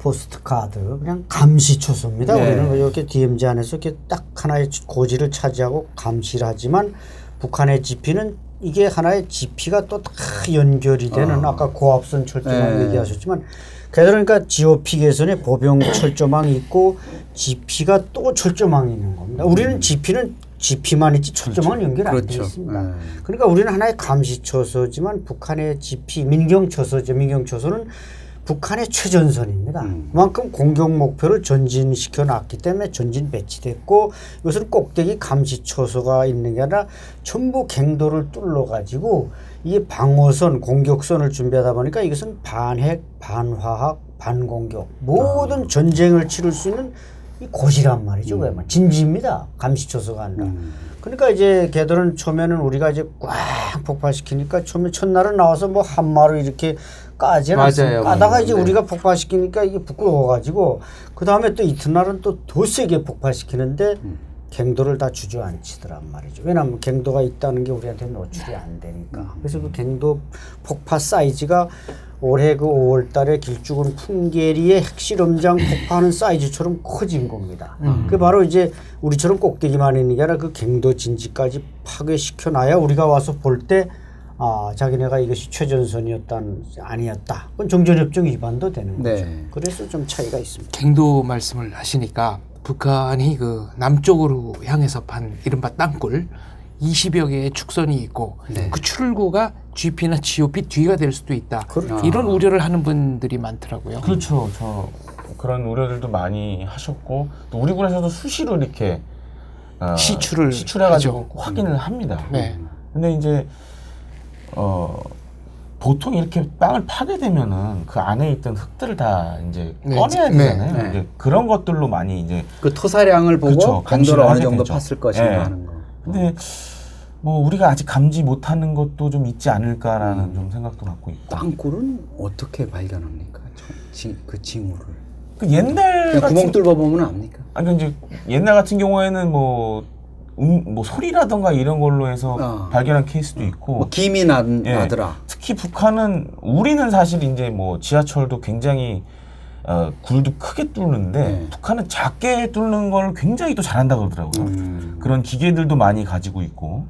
포스트 카드 그냥 감시 초소입니다. 네. 우리는 이렇게 DMZ 안에서 이렇게 딱 하나의 고지를 차지하고 감시를 하지만 북한의 지피는 이게 하나의 지피가 또 다 연결이 되는 아까 고압선 철조망 네. 얘기하셨지만 그러니까 GOP 개선에 보병 철조망이 있고 GP가 또 철조망이 있는 겁니다. 우리는 GP는 GP만 있지 철조망은 연결 안 돼 그렇죠. 있습니다. 그러니까 우리는 하나의 감시 초소지만 북한의 GP 민경 초소죠. 민경 초소는 북한의 최전선입니다. 그만큼 공격 목표를 전진시켜 놨기 때문에 전진 배치됐고 이것은 꼭대기 감시 초소가 있는 게 아니라 전부 갱도를 뚫러 가지고 이게 방어선 공격선을 준비하다 보니까 이것은 반핵 반화학 반공격 모든 전쟁을 치를 수 있는 이 고지란 말이죠. 그야말로 진지입니다. 감시 초소가 아니라. 그러니까 이제 걔들은 처음에는 우리가 이제 꽉 폭발시키니까 처음에 첫날은 나와서 뭐 한마로 이렇게 까지는 않습니다. 까다가 이제 우리가 폭발시키니까 이게 부끄러워가지고 그 다음에 또 이튿날은 또 더 세게 폭발시키는데 갱도를 다 주저앉히더란 말이죠. 왜냐하면 갱도가 있다는 게 우리한테 노출이 안 되니까. 그래서 그 갱도 폭파 사이즈가 올해 그 5월 달에 길쭉은 풍계리의 핵실험장 폭파하는 사이즈처럼 커진 겁니다. 그게 바로 이제 우리처럼 꼭대기만 있는 게 아니라 그 갱도 진지까지 파괴시켜놔야 우리가 와서 볼 때 아, 자기네가 이것이 최전선이었단 아니었다. 그건 정전협정 위반도 되는 거죠. 네. 그래서 좀 차이가 있습니다. 갱도 말씀을 하시니까 북한이 그 남쪽으로 향해서 판 이른바 땅굴 20여 개의 축선이 있고 그 출구가 GP나 GOP 뒤가 될 수도 있다. 이런 우려를 하는 분들이 많더라고요. 그렇죠. 저 그런 우려들도 많이 하셨고 또 우리 군에서도 수시로 이렇게 시출해가지고 확인을 합니다. 네. 근데 이제 보통 이렇게 땅을 파게 되면은 그 안에 있던 흙들을 다 이제 꺼내야 되잖아요. 네. 이제 그런 것들로 많이 이제 그 토사량을 보고 그렇죠. 강도를 어느 감시를 정도 하게 되죠. 팠을 것인가 네. 하는 거. 근데 뭐 우리가 아직 감지 못하는 것도 좀 있지 않을까라는 좀 생각도 갖고 있고. 땅굴은 어떻게 발견합니까? 그 징후를. 그 옛날 그냥 구멍 뚫어 보면 압니까? 아니 이제 옛날 같은 경우에는 뭐 소리라던가 이런 걸로 해서 발견한 케이스도 있고 뭐 김이 나더라. 특히 북한은 우리는 사실 이제 뭐 지하철도 굉장히 굴도 크게 뚫는데 북한은 작게 뚫는 걸 굉장히 또 잘한다 그러더라고요. 그런 기계들도 많이 가지고 있고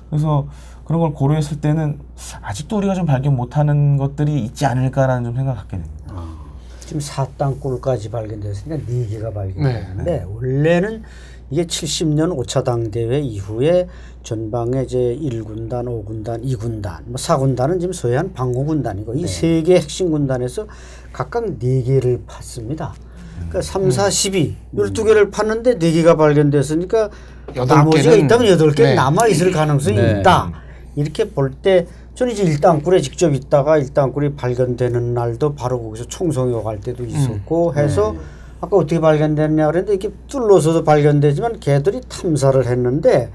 그래서 그런 걸 고려했을 때는 아직도 우리가 좀 발견 못하는 것들이 있지 않을까라는 좀 생각을 갖게 됩니다. 지금 4땅굴까지 발견됐으니까 4개가 발견됐는데 원래는 이게 70년 5차 당대회 이후에 전방에 이제 1군단, 5군단, 2군단, 뭐 4군단은 지금 소위한 방어군단이고 이 3개 핵심 군단에서 각각 4개를 팠습니다. 그러니까 3, 4, 12 12개를 팠는데 4개가 발견됐으니까 나머지가 있다면 8개 남아있을 가능성이 있다. 이렇게 볼 때 저는 이제 1땅굴에 직접 있다가 1땅굴이 발견되는 날도 바로 거기서 총성이 갈 때도 있었고 해서 아까 어떻게 발견됐냐 그랬는데 이렇게 뚫러서도 발견되지만 걔들이 탐사를 했는데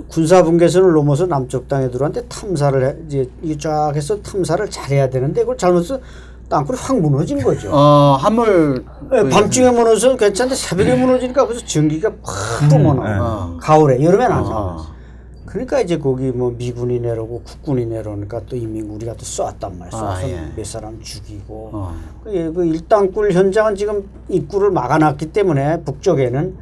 군사분계선을 넘어서 남쪽 땅에 들어왔는데 탐사를 이제 쫙 해서 탐사를 잘해야 되는데 그걸 잘못해서 땅굴이 확 무너진 거죠. 한물 밤중에 무너져서 괜찮은데 새벽에 무너지니까 그래서 전기가 확 뿜어나와. 가을에 여름에는 안 나와. 그러니까 이제 거기 뭐 미군이 내려오고 국군이 내려오니까 또 이미 우리가 또 쐈단 말이야. 쏴서 몇 사람 죽이고. 그 일당굴 현장은 지금 입구를 막아놨기 때문에 북쪽에는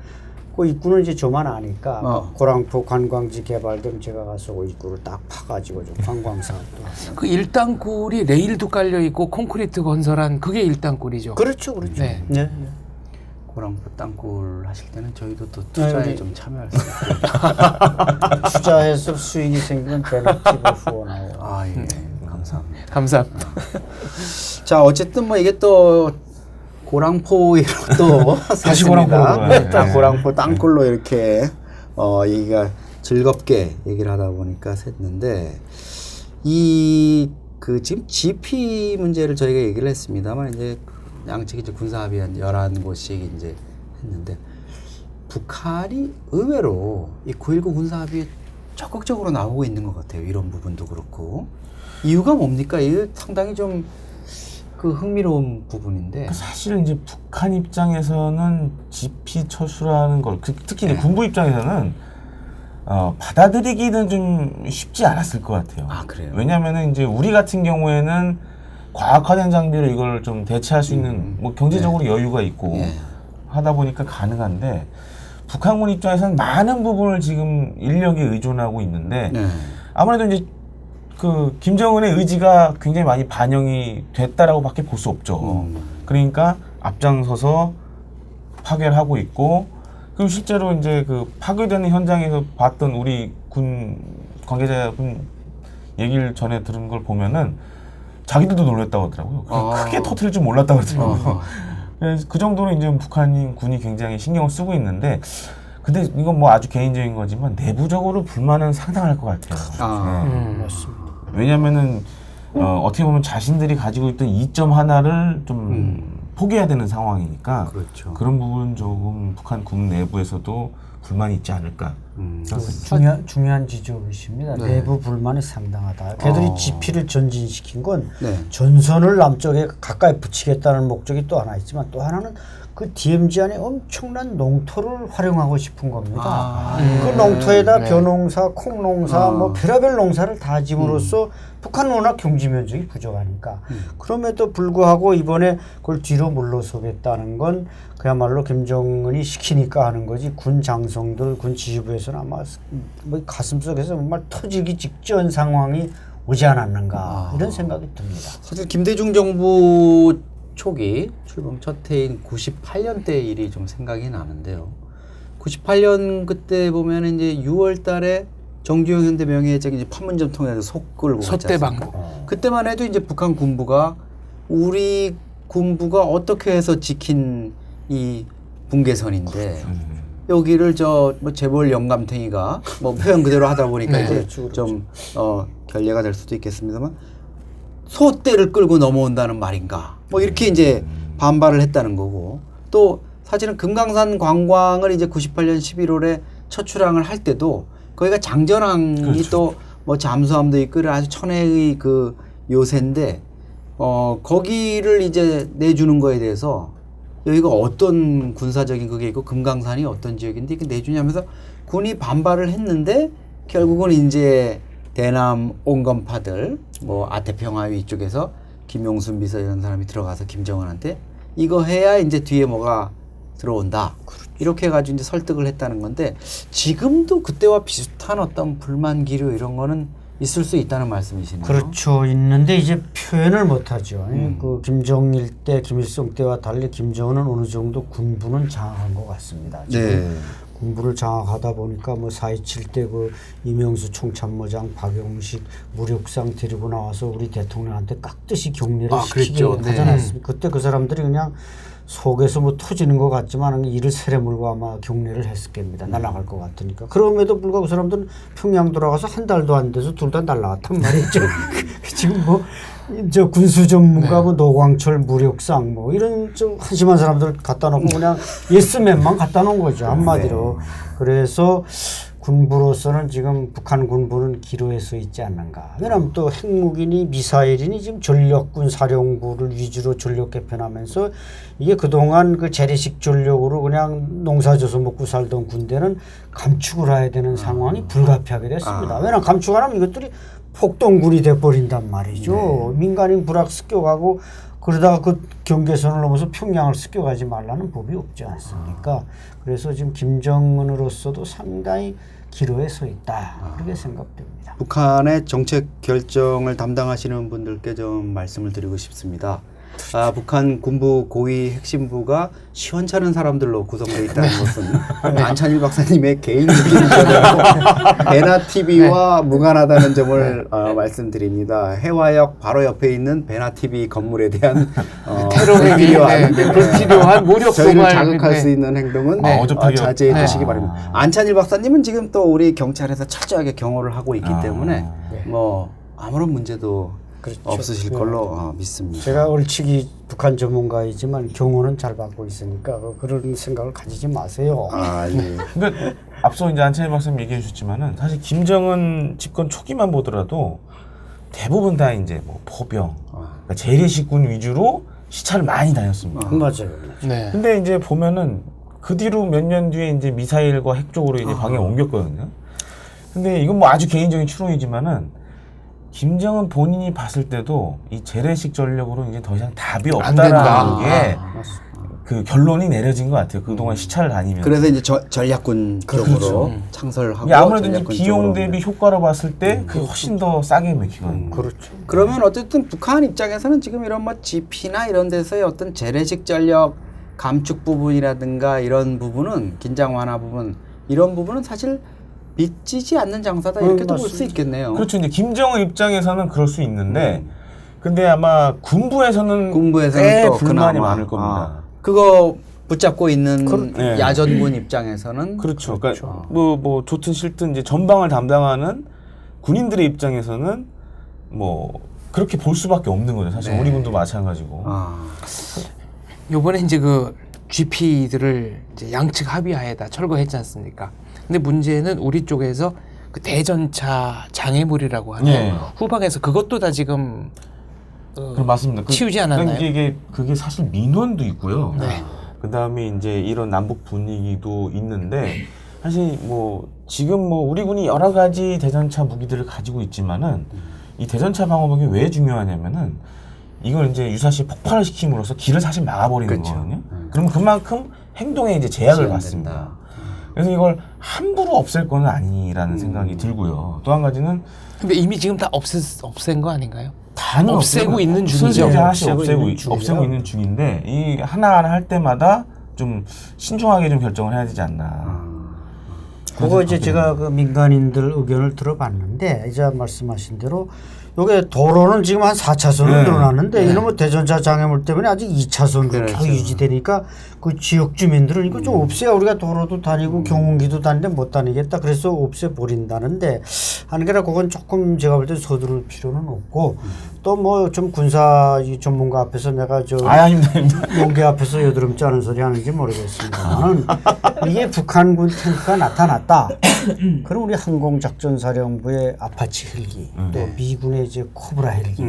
그 입구는 이제 저만 아니까 고랑포 관광지 개발되면 제가 가서 그 입구를 딱 파가지고 좀 관광 사업도 하고. 그 일당굴이 레일도 깔려 있고 콘크리트 건설한 그게 일당굴이죠. 그렇죠, 그렇죠. 네. 고랑포 땅굴 하실 때는 저희도 또 투자에 좀 참여할 수 있어요. 투자해서 수익이 생기면 베네핏을 후원하고. 예. 감사합니다. 감사합니다. 자, 어쨌든 뭐 이게 또 고랑포로 또 다시 고랑포로. 고랑포 땅굴로 이렇게 얘기가 즐겁게 얘기를 하다 보니까 샜는데 그 지금 GP 문제를 저희가 얘기를 했습니다만 이제 양측이 이제 군사합의 한 11곳씩 이제 했는데 북한이 의외로 이 9.19 군사합의에 적극적으로 나오고 있는 것 같아요. 이런 부분도 그렇고. 이유가 뭡니까? 이게 상당히 좀 그 흥미로운 부분인데. 사실 이제 북한 입장에서는 GP 철수라는 걸 특히 이제 군부 입장에서는 받아들이기는 좀 쉽지 않았을 것 같아요. 그래요? 왜냐하면은 이제 우리 같은 경우에는 과학화된 장비로 이걸 좀 대체할 수 있는 뭐 경제적으로 여유가 있고 예. 하다 보니까 가능한데 북한군 입장에서는 많은 부분을 지금 인력에 의존하고 있는데 네. 아무래도 이제 그 김정은의 의지가 굉장히 많이 반영이 됐다라고밖에 볼 수 없죠. 그러니까 앞장서서 파괴를 하고 있고 그리고 실제로 이제 그 파괴되는 현장에서 봤던 우리 군 관계자분 얘기를 전에 들은 걸 보면은 자기들도 놀랐다고 하더라고요. 크게 터뜨릴 줄 몰랐다고 하더라고요. 그래서 그 정도로 이제 군이 굉장히 신경을 쓰고 있는데 근데 이건 뭐 아주 개인적인 거지만 내부적으로 불만은 상당할 것 같아요. 맞습니다. 왜냐면은 어떻게 보면 자신들이 가지고 있던 이점 하나를 좀 포기해야 되는 상황이니까 그렇죠. 그런 부분 조금 북한 군 내부에서도 불만이 있지 않을까. 중요한 지적이십니다. 네. 내부 불만이 상당하다. 걔들이 지피를 전진시킨 건 네. 전선을 남쪽에 가까이 붙이겠다는 목적이 또 하나 있지만 또 하나는 그 DMZ 안에 엄청난 농토를 활용하고 싶은 겁니다. 그 농토에다 네. 벼농사, 콩농사, 뭐 별의별 농사를 다 짐으로써 북한은 워낙 경지 면적이 부족하니까 그럼에도 불구하고 이번에 그걸 뒤로 물러서겠다는 건 그야말로 김정은이 시키니까 하는 거지 군 장성들, 군 지휘부에서는 아마 뭐 가슴속에서 정말 터지기 직전 상황이 오지 않았는가 이런 생각이 듭니다. 사실 김대중 정부 초기 출범 첫 해인 98년 때 일이 좀 생각이 나는데요. 98년 그때 보면 이제 6월 달에 정주영 현대 명예회장이 이제 판문점 통해서 속 끌고 서대방구. 그때만 해도 이제 북한 군부가 우리 군부가 어떻게 해서 지킨 이 분계선인데 여기를 뭐 재벌 영감탱이가 뭐 표현 그대로 하다 보니까 이제 좀 결례가 될 수도 있겠습니다만 소떼를 끌고 넘어온다는 말인가 뭐 이렇게 이제 반발을 했다는 거고 또 사실은 금강산 관광을 이제 98년 11월에 첫 출항을 할 때도 거기가 장전항이 그렇죠. 또 뭐 잠수함도 있고 아주 천혜의 그 요새인데 거기를 이제 내주는 거에 대해서 여기가 어떤 군사적인 그게 있고 금강산이 어떤 지역인데 이렇게 내주냐면서 군이 반발을 했는데 결국은 이제 대남 온건파들 뭐 아태평화위 이쪽에서 김용순 비서 이런 사람이 들어가서 김정은한테 이거 해야 이제 뒤에 뭐가 들어온다. 이렇게 해가지고 이제 설득을 했다는 건데 지금도 그때와 비슷한 어떤 불만 기류 이런 거는 있을 수 있다는 말씀이시네요. 그렇죠. 있는데 이제 표현을 못하죠. 그 김정일 때, 김일성 때와 달리 김정은은 어느 정도 군부는 장악한 것 같습니다. 지금 네. 군부를 장악하다 보니까 뭐 4.27 때 그 이명수 총참모장 박용식 무력상 데리고 나와서 우리 대통령한테 깍듯이 격려를 시키게 하지 않았습니까? 그때 그 사람들이 그냥 속에서 뭐 터지는 것 같지만 이를 세례 물고 아마 격려를 했을 겁니다. 날아갈 것 같으니까. 그럼에도 불구하고 그 사람들은 평양 돌아가서 한 달도 안 돼서 둘 다 날아갔단 말이죠. 지금 뭐 저 군수 전문가 뭐 노광철 무력상 뭐 이런 좀 한심한 사람들 갖다 놓고 그냥 예스맨만 갖다 놓은 거죠. 한마디로. 그래서 군부로서는 지금 북한 군부는 기로에 서 있지 않는가. 왜냐하면 또 핵무기니 미사일이니 지금 전력군 사령부를 위주로 전력 개편하면서 이게 그동안 그 재래식 전력으로 그냥 농사져서 먹고 살던 군대는 감축을 해야 되는 상황이 불가피하게 됐습니다. 왜냐하면 감축 안 하면 이것들이 폭동군이 돼버린단 말이죠. 민간인 불악 습격하고 그러다가 그 경계선을 넘어서 평양을 습격하지 말라는 법이 없지 않습니까? 그래서 지금 김정은으로서도 상당히 기로에 서 있다. 그렇게 생각됩니다. 북한의 정책 결정을 담당하시는 분들께 좀 말씀을 드리고 싶습니다. 북한 군부 고위 핵심부가 시원찮은 사람들로 구성되어 있다는 것은 안찬일 박사님의 개인 의견이고 베나TV와 무관하다는 점을 말씀드립니다. 해화역 바로 옆에 있는 베나TV 건물에 대한 테러에 불필요한 불필요한 모력 저희를 도발 자극할 수 있는 행동은 자제해 주시기 바랍니다. 안찬일 박사님은 지금 또 우리 경찰에서 철저하게 경호를 하고 있기 때문에 뭐 아무런 문제도 없으실 걸로 믿습니다. 제가 얼치기 북한 전문가이지만 경호는 잘 받고 있으니까 그런 생각을 가지지 마세요. 예. 그러니까 앞서 이제 안찬일 박사님 얘기해 주셨지만은 사실 김정은 집권 초기만 보더라도 대부분 다 이제 뭐 포병, 그러니까 재래식군 위주로 시찰을 많이 다녔습니다. 맞아요. 네. 근데 이제 보면은 그 뒤로 몇 년 뒤에 이제 미사일과 핵 쪽으로 이제 방향 옮겼거든요. 근데 이건 뭐 아주 개인적인 추론이지만은 김정은 본인이 봤을 때도 이 재래식 전력으로 이제 더 이상 답이 안 된다. 없다라는 게 그 결론이 내려진 것 같아요. 그동안 시차를 다니면서. 그래서 이제 전략군 쪽으로 그렇죠. 창설하고 이게 아무래도 이제 전략군 비용 쪽으로. 대비 효과로 봤을 때 그게 훨씬 더 싸게 먹히거든요. 그렇죠. 그러면 어쨌든 북한 입장에서는 지금 이런 뭐 GP나 이런 데서의 어떤 재래식 전력 감축 부분이라든가 이런 부분은 긴장 완화 부분 이런 부분은 사실 빚지지 않는 장사다 이렇게도 볼 수 있겠네요. 그렇죠. 이제 김정은 입장에서는 그럴 수 있는데 근데 아마 군부에서는 꽤 또 불만이 그나마, 많을 겁니다. 그거 붙잡고 있는 네. 야전군 입장에서는 그렇죠. 그러니까 뭐 좋든 싫든 이제 전방을 담당하는 군인들의 입장에서는 뭐 그렇게 볼 수밖에 없는 거죠. 사실 네. 우리 군도 마찬가지고. 요번에 이제 그 GP들을 이제 양측 합의하에다 철거했지 않습니까? 근데 문제는 우리 쪽에서 그 대전차 장애물이라고 하는 네. 후방에서 그것도 다 지금 그럼 맞습니다. 치우지 않았나요? 그게 사실 민원도 있고요. 네. 그다음에 이제 이런 남북 분위기도 있는데 사실 뭐 지금 뭐 우리 군이 여러 가지 대전차 무기들을 가지고 있지만은 이 대전차 방어복이 왜 중요하냐면은 이걸 이제 유사시 폭발을 시킴으로써 길을 사실 막아버리는 그렇죠. 거거든요. 그러면 그만큼 행동에 이제 제약을 받습니다. 그래서 이걸 함부로 없앨 건 아니라는 생각이 들고요. 또 한 가지는 근데 이미 지금 다 없앤 거 아닌가요? 다는 없애고 있는 중이죠. 순서 이제 하나씩 없애고 없애고 있는 중인데 이 하나하나 할 때마다 좀 신중하게 좀 결정을 해야 되지 않나. 그거 이제 제가 그 민간인들 의견을 들어봤는데 이제 말씀하신 대로 요게 도로는 지금 한 4차선으로 늘어났는데 이놈의 대전차 장애물 때문에 아직 2차선으로 계속 유지되니까 그 지역 주민들은 이거 좀 없애야 우리가 도로도 다니고 경운기도 다니는데 못 다니겠다 그래서 없애버린다는데 한게라 그건 조금 제가 볼 때 서두를 필요는 없고 또 뭐 좀 군사 이 전문가 앞에서 내가 저 아닙니다. 용계 앞에서 여드름 짜는 소리 하는지 모르겠습니다만 이게 북한군 탱크가 나타났다. 그럼 우리 항공작전사령부의 아파치 헬기 또 미군의 이제 코브라 헬기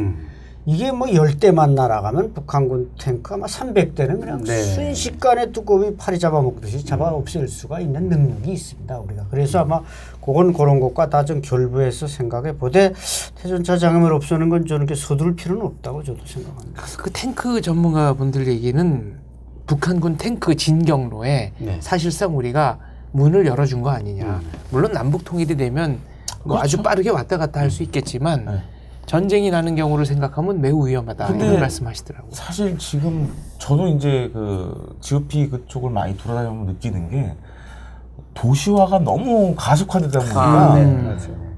이게 뭐 10대만 날아가면 북한군 탱크 아마 300대는 그냥 순식간에 두꺼비 파리 잡아먹듯이 잡아 없앨 수가 있는 능력이 있습니다. 우리가. 그래서 아마 그건 그런 것과 다 좀 결부해서 생각해 보되 대전차 장애물 없애는 건 저는 서두를 필요는 없다고 저도 생각합니다. 그 탱크 전문가분들 얘기는 북한군 탱크 진경로에 사실상 우리가 문을 열어준 거 아니냐. 물론 남북 통일이 되면 뭐 아주 빠르게 왔다 갔다 할 수 있겠지만 전쟁이 나는 경우를 생각하면 매우 위험하다 이런 말씀하시더라고요. 사실 지금 저도 이제 그 GOP 그쪽을 많이 돌아다니면 느끼는 게 도시화가 너무 가속화되다 보니까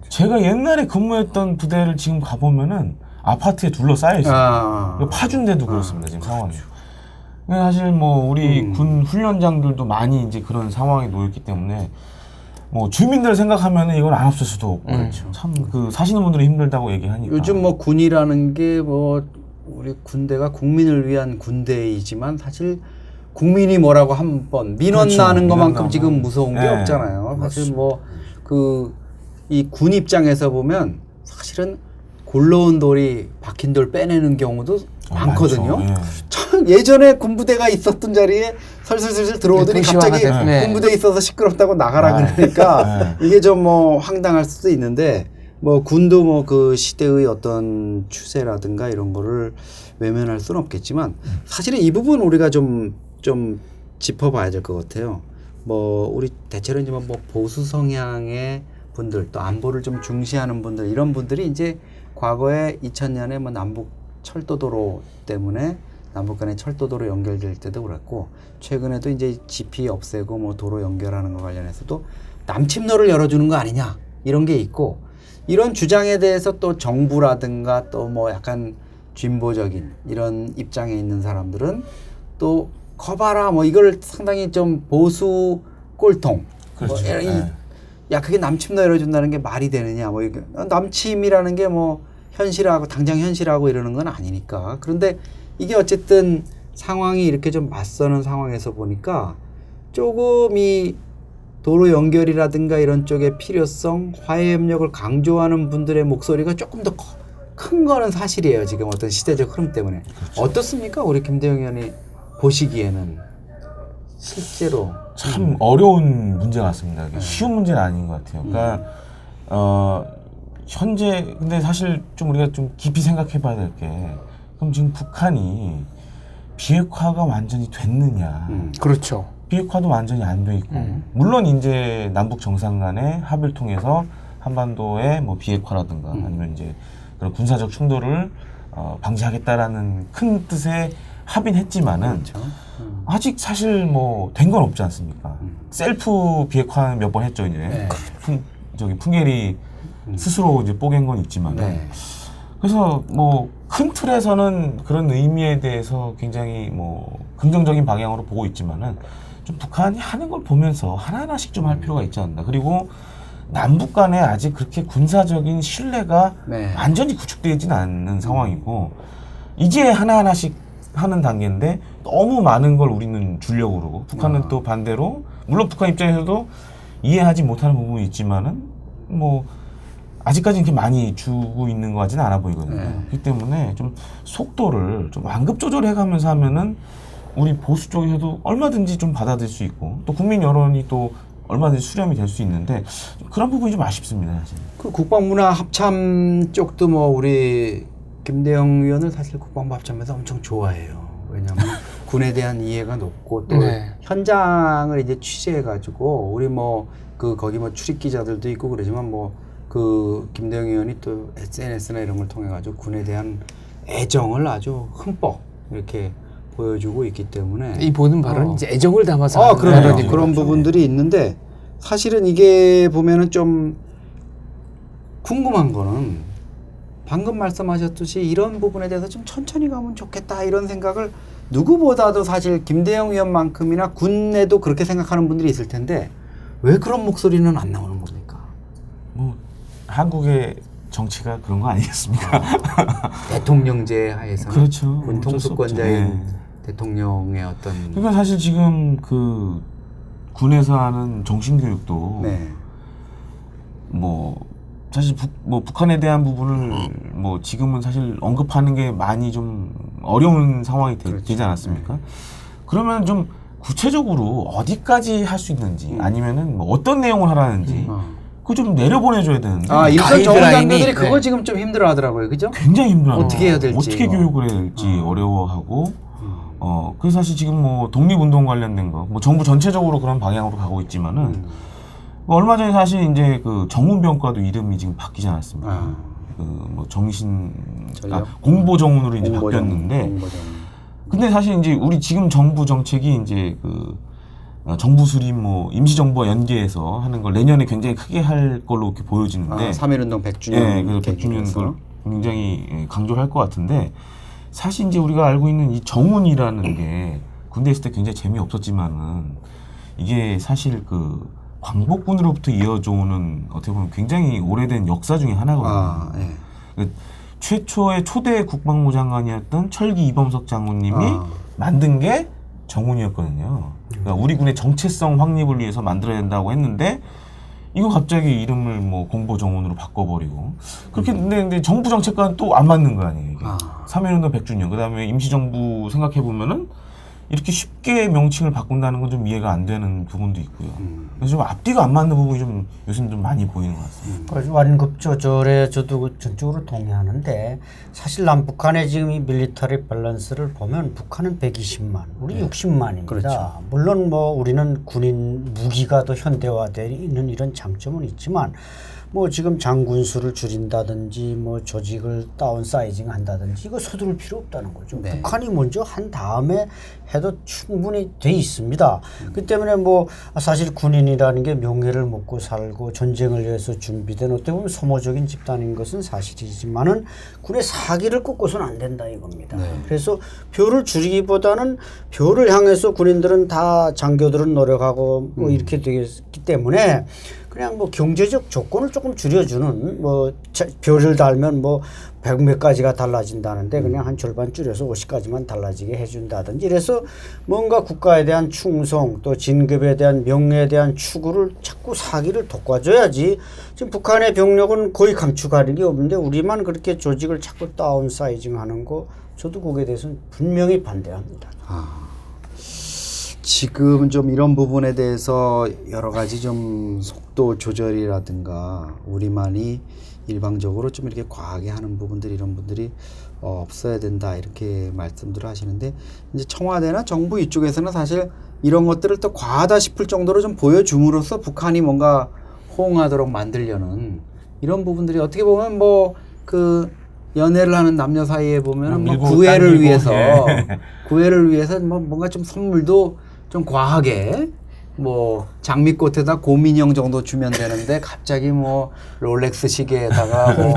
제가 옛날에 근무했던 부대를 지금 가보면은 아파트에 둘러싸여 있어요. 파주인데도 그렇습니다. 지금 상황이. 사실 뭐 우리 군 훈련장들도 많이 이제 그런 상황에 놓였기 때문에 뭐 주민들 생각하면은 이건 안 없을 수도 없고 참 그 사시는 분들이 힘들다고 얘기하니까 요즘 뭐 군이라는 게 뭐 우리 군대가 국민을 위한 군대이지만 사실 국민이 뭐라고 한번 민원 나는 것만큼 지금 무서운 게 없잖아요. 사실 뭐 그 이 군 입장에서 보면 사실은 굴러온 돌이 박힌 돌 빼내는 경우도 많거든요. 참 예전에 군부대가 있었던 자리에 설설설설 들어오더니 갑자기 군부대에 있어서 시끄럽다고 나가라 그러니까 이게 좀 뭐 황당할 수도 있는데 뭐 군도 뭐 그 시대의 어떤 추세라든가 이런 거를 외면할 수는 없겠지만 사실은 이 부분 우리가 좀 짚어봐야 될 것 같아요. 뭐 우리 대체로 이제 뭐 보수 성향의 분들 또 안보를 좀 중시하는 분들 이런 분들이 이제 과거에 2000년에 뭐 남북 철도도로 때문에 남북 간의 철도도로 연결될 때도 그랬고 최근에도 이제 GP 없애고 뭐 도로 연결하는 거 관련해서도 남침로를 열어주는 거 아니냐 이런 게 있고 이런 주장에 대해서 또 정부라든가 또 뭐 약간 진보적인 이런 입장에 있는 사람들은 또 거봐라 뭐 이걸 상당히 좀 보수 꼴통 그렇죠. 야 그게 남침로 열어준다는 게 말이 되느냐 뭐 이게 남침이라는 게 뭐 현실하고 당장 현실하고 이러는 건 아니니까 그런데 이게 어쨌든 상황이 이렇게 좀 맞서는 상황에서 보니까 조금 이 도로 연결이라든가 이런 쪽의 필요성 화해협력을 강조하는 분들의 목소리가 조금 더 큰 거는 사실이에요. 지금 어떤 시대적 흐름 때문에. 그렇죠. 어떻습니까? 우리 김대영 의원이 보시기에는 실제로 참 어려운 문제 같습니다. 쉬운 문제는 아닌 것 같아요. 그러니까 현재 근데 사실 좀 우리가 좀 깊이 생각해봐야 될 게 그럼 지금 북한이 비핵화가 완전히 됐느냐? 그렇죠. 비핵화도 완전히 안 돼 있고 물론 이제 남북 정상 간의 합의를 통해서 한반도의 뭐 비핵화라든가 아니면 이제 그런 군사적 충돌을 방지하겠다라는 큰 뜻의 합의는 했지만은 그렇죠. 아직 사실 뭐 된 건 없지 않습니까? 셀프 비핵화 몇 번 했죠 이제. 네. 풍계리 스스로 이제 뽀갠 건 있지만. 네. 그래서 뭐 큰 틀에서는 그런 의미에 대해서 굉장히 뭐 긍정적인 방향으로 보고 있지만은 좀 북한이 하는 걸 보면서 하나하나씩 좀 할 필요가 있지 않나. 그리고 남북 간에 아직 그렇게 군사적인 신뢰가 네. 완전히 구축되지는 않는 상황이고 이제 하나하나씩 하는 단계인데 너무 많은 걸 우리는 주려고 그러고 북한은 또 반대로 물론 북한 입장에서도 이해하지 못하는 부분이 있지만은 뭐 아직까지 이렇게 많이 주고 있는 것 같지는 않아 보이거든요. 그렇기 때문에 좀 속도를 좀 완급 조절해 가면서 하면은 우리 보수 쪽에서도 얼마든지 좀 받아들일 수 있고 또 국민 여론이 또 얼마든지 수렴이 될 수 있는데 그런 부분이 좀 아쉽습니다, 사실. 그 국방문화 합참 쪽도 뭐 우리 김대영 의원을 사실 국방부 합참에서 엄청 좋아해요. 왜냐하면 군에 대한 이해가 높고 또 네. 현장을 이제 취재해가지고 우리 뭐 그 거기 뭐 출입 기자들도 있고 그러지만 뭐 그 김대영 의원이 또 SNS나 이런 걸 통해 가지고 군에 대한 애정을 아주 흠뻑 이렇게 보여주고 있기 때문에 이 보는 바로는 이제 애정을 담아서 하는 그런 발언인 그런 거죠. 부분들이 있는데 사실은 이게 보면은 좀 궁금한 거는 방금 말씀하셨듯이 이런 부분에 대해서 좀 천천히 가면 좋겠다 이런 생각을 누구보다도 사실 김대영 의원만큼이나 군내도 그렇게 생각하는 분들이 있을 텐데 왜 그런 목소리는 안 나오는 겁니까? 뭐 한국의 정치가 그런 거 아니겠습니까? 대통령제 하에서 그렇죠. 군 어쩔 수 통수권자인 없죠. 네. 대통령의 어떤 그러니까 사실 지금 그 군에서 하는 정신교육도 네. 뭐 사실 북한에 대한 부분을 뭐 지금은 사실 언급하는 게 많이 좀 어려운 상황이 그렇죠. 되지 않았습니까? 그러면 좀 구체적으로 어디까지 할 수 있는지 아니면은 뭐 어떤 내용을 하라는지 그거 좀 내려보내줘야 되는데 일선 정원 가이드라인이, 장교들이 그거 네. 지금 좀 힘들어하더라고요, 그죠? 굉장히 힘들어요. 어떻게 해야 될지. 어떻게 교육을 해야 될지 어려워하고 그래서 사실 지금 뭐 독립운동 관련된 거 뭐 정부 전체적으로 그런 방향으로 가고 있지만은 뭐 얼마 전에 사실 이제 그 정문병과도 이름이 지금 바뀌지 않았습니까? 그 뭐 공보정운으로 이제 바뀌었는데 근데 사실 이제 우리 지금 정부 정책이 이제 그 정부 수립 뭐 임시정부와 연계해서 하는 걸 내년에 굉장히 크게 할 걸로 이렇게 보여지는데 3.1운동 100주년 예, 그래서 100주년 걸 굉장히 강조를 할 것 같은데 사실 이제 우리가 알고 있는 이 정운이라는 게 군대 있을 때 굉장히 재미없었지만은 이게 사실 그 광복군으로부터 이어져 오는 어떻게 보면 굉장히 오래된 역사 중에 하나거든요. 그 최초의 초대 국방부 장관이었던 철기 이범석 장군님이 만든 게 정운이었거든요. 그러니까 우리 군의 정체성 확립을 위해서 만들어야 된다고 했는데 이거 갑자기 이름을 뭐 공보정운으로 바꿔버리고 그렇게 근데 정부 정책과는 또 안 맞는 거 아니에요 이게. 3.1운동 100주년 그다음에 임시정부 생각해보면은 이렇게 쉽게 명칭을 바꾼다는 건 좀 이해가 안 되는 부분도 있고요. 그래서 좀 앞뒤가 안 맞는 부분이 좀 요즘 좀 많이 보이는 것 같습니다. 그래서 완급 조절에 저도 전적으로 동의하는데 사실 남북한의 지금 이 밀리터리 밸런스를 보면 북한은 120만, 우리 60만입니다. 그렇죠. 물론 뭐 우리는 군인 무기가 더 현대화되어 있는 이런 장점은 있지만 뭐 지금 장군 수를 줄인다든지 뭐 조직을 다운사이징 한다든지 이거 서두를 필요 없다는 거죠. 네. 북한이 먼저 한 다음에 해도 충분히 돼 있습니다. 그 때문에 뭐 사실 군인이라는 게 명예를 먹고 살고 전쟁을 위해서 준비된 어떻게 보면 소모적인 집단인 것은 사실이지만은 군의 사기를 꺾고서는 안 된다 이겁니다. 그래서 표를 줄이기보다는 표를 향해서 군인들은 다 장교들은 노력하고 뭐 이렇게 되기 때문에 그냥 뭐 경제적 조건을 조금 줄여주는 뭐 별을 달면 뭐 100몇 가지가 달라진다는데 그냥 한 절반 줄여서 50가지만 달라지게 해준다든지 이래서 뭔가 국가에 대한 충성 또 진급에 대한 명예에 대한 추구를 자꾸 사기를 돋궈줘야지 지금 북한의 병력은 거의 감축하는 게 없는데 우리만 그렇게 조직을 자꾸 다운사이징하는 거 저도 거기에 대해서는 분명히 반대합니다. 지금 좀 이런 부분에 대해서 여러 가지 좀 속도 조절이라든가 우리만이 일방적으로 좀 이렇게 과하게 하는 부분들 이런 분들이 없어야 된다 이렇게 말씀들을 하시는데 이제 청와대나 정부 이쪽에서는 사실 이런 것들을 또 과하다 싶을 정도로 좀 보여줌으로써 북한이 뭔가 호응하도록 만들려는 이런 부분들이 어떻게 보면 뭐 그 연애를 하는 남녀 사이에 보면은 뭐 구애를 위해서 구애를 위해서 뭐 뭔가 좀 선물도 좀 과하게 뭐 장미꽃에다 고민형 정도 주면 되는데 갑자기 뭐 롤렉스 시계에다가 뭐,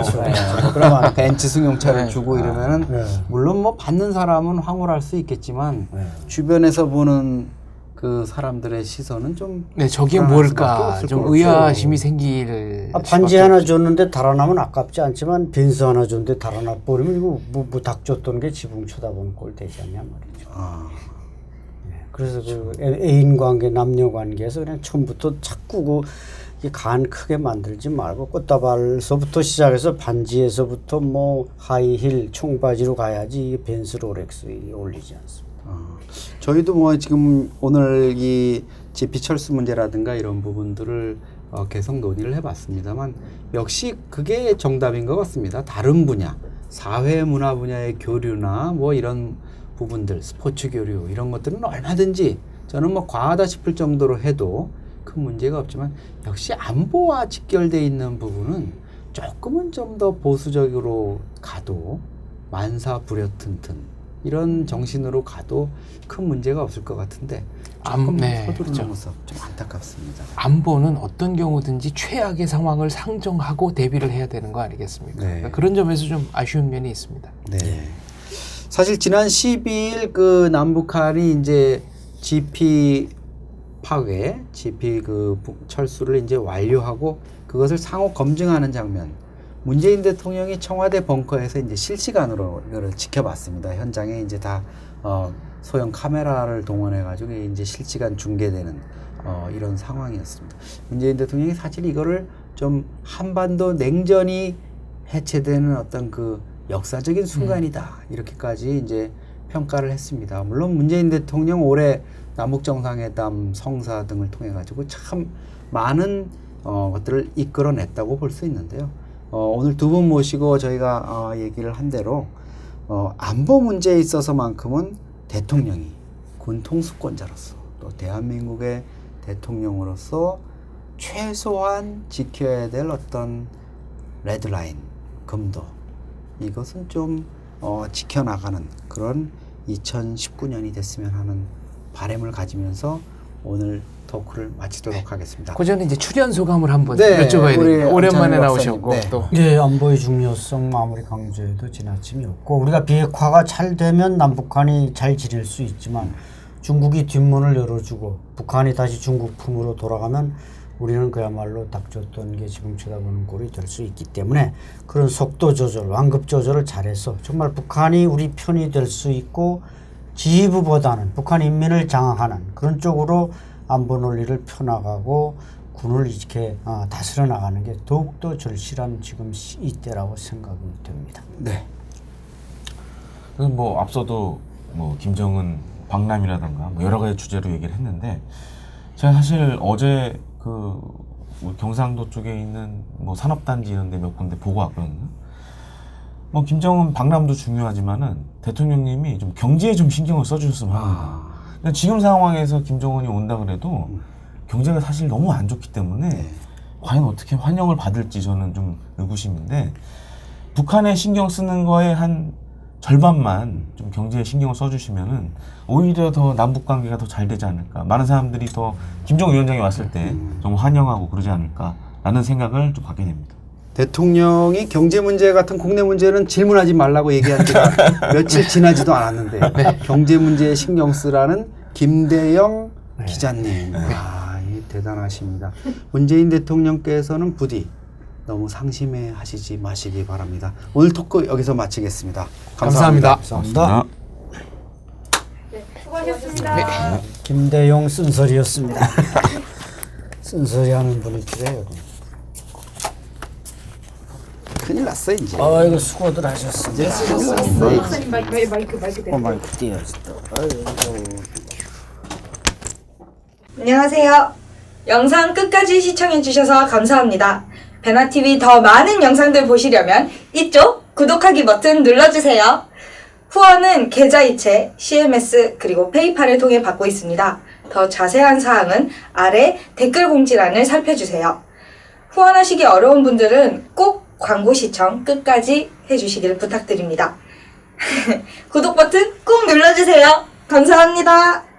그러면 벤츠 승용차를 주고 이러면은 물론 뭐 받는 사람은 황홀할 수 있겠지만 주변에서 보는 그 사람들의 시선은 좀 네, 저게 뭘까 좀 의아심이 생길 반지 하나 줬는데 달아나면 아깝지 않지만 빈스 하나 줬는데 달아나 버리면 이거 뭐 닭 줬던 게 지붕 쳐다보는 꼴 되지 않냐 말이죠. 그래서 그 애인 관계, 남녀 관계에서 그냥 처음부터 자꾸 간 크게 만들지 말고 꽃다발서부터 시작해서 반지에서부터 뭐 하이힐, 총바지로 가야지 이게 벤츠 롤렉스에 올리지 않습니다. 저희도 뭐 지금 오늘 이 GP 철수 문제라든가 이런 부분들을 계속 논의를 해봤습니다만 역시 그게 정답인 것 같습니다. 다른 분야, 사회 문화 분야의 교류나 뭐 이런 부분들, 스포츠 교류 이런 것들은 얼마든지 저는 뭐 과하다 싶을 정도로 해도 큰 문제가 없지만 역시 안보와 직결돼 있는 부분은 조금은 좀 더 보수적으로 가도 만사부려튼튼 이런 정신으로 가도 큰 문제가 없을 것 같은데 조금 서두르는 모습 좀 안타깝습니다. 안보는 어떤 경우든지 최악의 상황을 상정하고 대비를 해야 되는 거 아니겠습니까? 그러니까 그런 점에서 좀 아쉬운 면이 있습니다. 네. 사실 지난 12일 그 남북한이 이제 GP 파괴, GP 그 철수를 이제 완료하고 그것을 상호 검증하는 장면. 문재인 대통령이 청와대 벙커에서 이제 실시간으로 이거를 지켜봤습니다. 현장에 이제 다 소형 카메라를 동원해가지고 이제 실시간 중계되는 이런 상황이었습니다. 문재인 대통령이 사실 이거를 좀 한반도 냉전이 해체되는 어떤 그 역사적인 순간이다 이렇게까지 이제 평가를 했습니다. 물론 문재인 대통령 올해 남북 정상회담 성사 등을 통해 가지고 참 많은 것들을 이끌어냈다고 볼 수 있는데요. 오늘 두 분 모시고 저희가 얘기를 한 대로 안보 문제에 있어서만큼은 대통령이 군 통수권자로서 또 대한민국의 대통령으로서 최소한 지켜야 될 어떤 레드라인, 금도 이것은 좀 지켜나가는 그런 2019년이 됐으면 하는 바람을 가지면서 오늘 토크를 마치도록 하겠습니다. 그 전에 이제 출연 소감을 한번 여쭤봐야 돼요. 오랜만에 나오셨고 또. 네, 안보의 중요성 아무리 강조해도 지나침이 없고 우리가 비핵화가 잘 되면 남북한이 잘 지낼 수 있지만 중국이 뒷문을 열어주고 북한이 다시 중국 품으로 돌아가면 우리는 그야말로 닥쳤던 게 지금 쳐다보는 꼴이 될 수 있기 때문에 그런 속도 조절, 완급 조절을 잘해서 정말 북한이 우리 편이 될 수 있고 지휘부보다는 북한 인민을 장악하는 그런 쪽으로 안보 논리를 펴나가고 군을 이렇게 다스려 나가는 게 더욱더 절실한 지금 이때라고 생각이 됩니다. 네. 뭐 앞서도 뭐 김정은 방남이라든가 뭐 여러 가지 주제로 얘기를 했는데 제가 사실 어제 그 경상도 쪽에 있는 뭐 산업단지 이런 데 몇 군데 보고 왔거든요. 뭐 김정은 방남도 중요하지만은 대통령님이 좀 경제에 좀 신경을 써주셨으면 합니다. 근데 지금 상황에서 김정은이 온다 그래도 경제가 사실 너무 안 좋기 때문에 과연 어떻게 환영을 받을지 저는 좀 의구심인데 북한에 신경 쓰는 거에 한 절반만 좀 경제에 신경을 써주시면은 오히려 더 남북 관계가 더 잘 되지 않을까. 많은 사람들이 더 김정은 위원장이 왔을 때 좀 환영하고 그러지 않을까라는 생각을 좀 갖게 됩니다. 대통령이 경제 문제 같은 국내 문제는 질문하지 말라고 얘기한 지가 며칠 지나지도 않았는데 경제 문제에 신경 쓰라는 김대영 기자님. 대단하십니다. 문재인 대통령께서는 부디 너무 상심해 하시지 마시기 바랍니다. 오늘 토크 여기서 마치겠습니다. 감사합니다. 감사합니다. 네, 수고하셨습니다. 김대용 쓴소리였습니다. 쓴소리 하는 분이 필요해요. 큰일 났어 이제. 이거 수고들 하셨습니다. 박사님 마이크 대고. 마이크 띄어서 또. 안녕하세요. 영상 끝까지 시청해주셔서 감사합니다. 배나TV 더 많은 영상들 보시려면 이쪽 구독하기 버튼 눌러주세요. 후원은 계좌이체, CMS 그리고 페이팔을 통해 받고 있습니다. 더 자세한 사항은 아래 댓글 공지란을 살펴주세요. 후원하시기 어려운 분들은 꼭 광고 시청 끝까지 해주시길 부탁드립니다. 구독 버튼 꼭 눌러주세요. 감사합니다.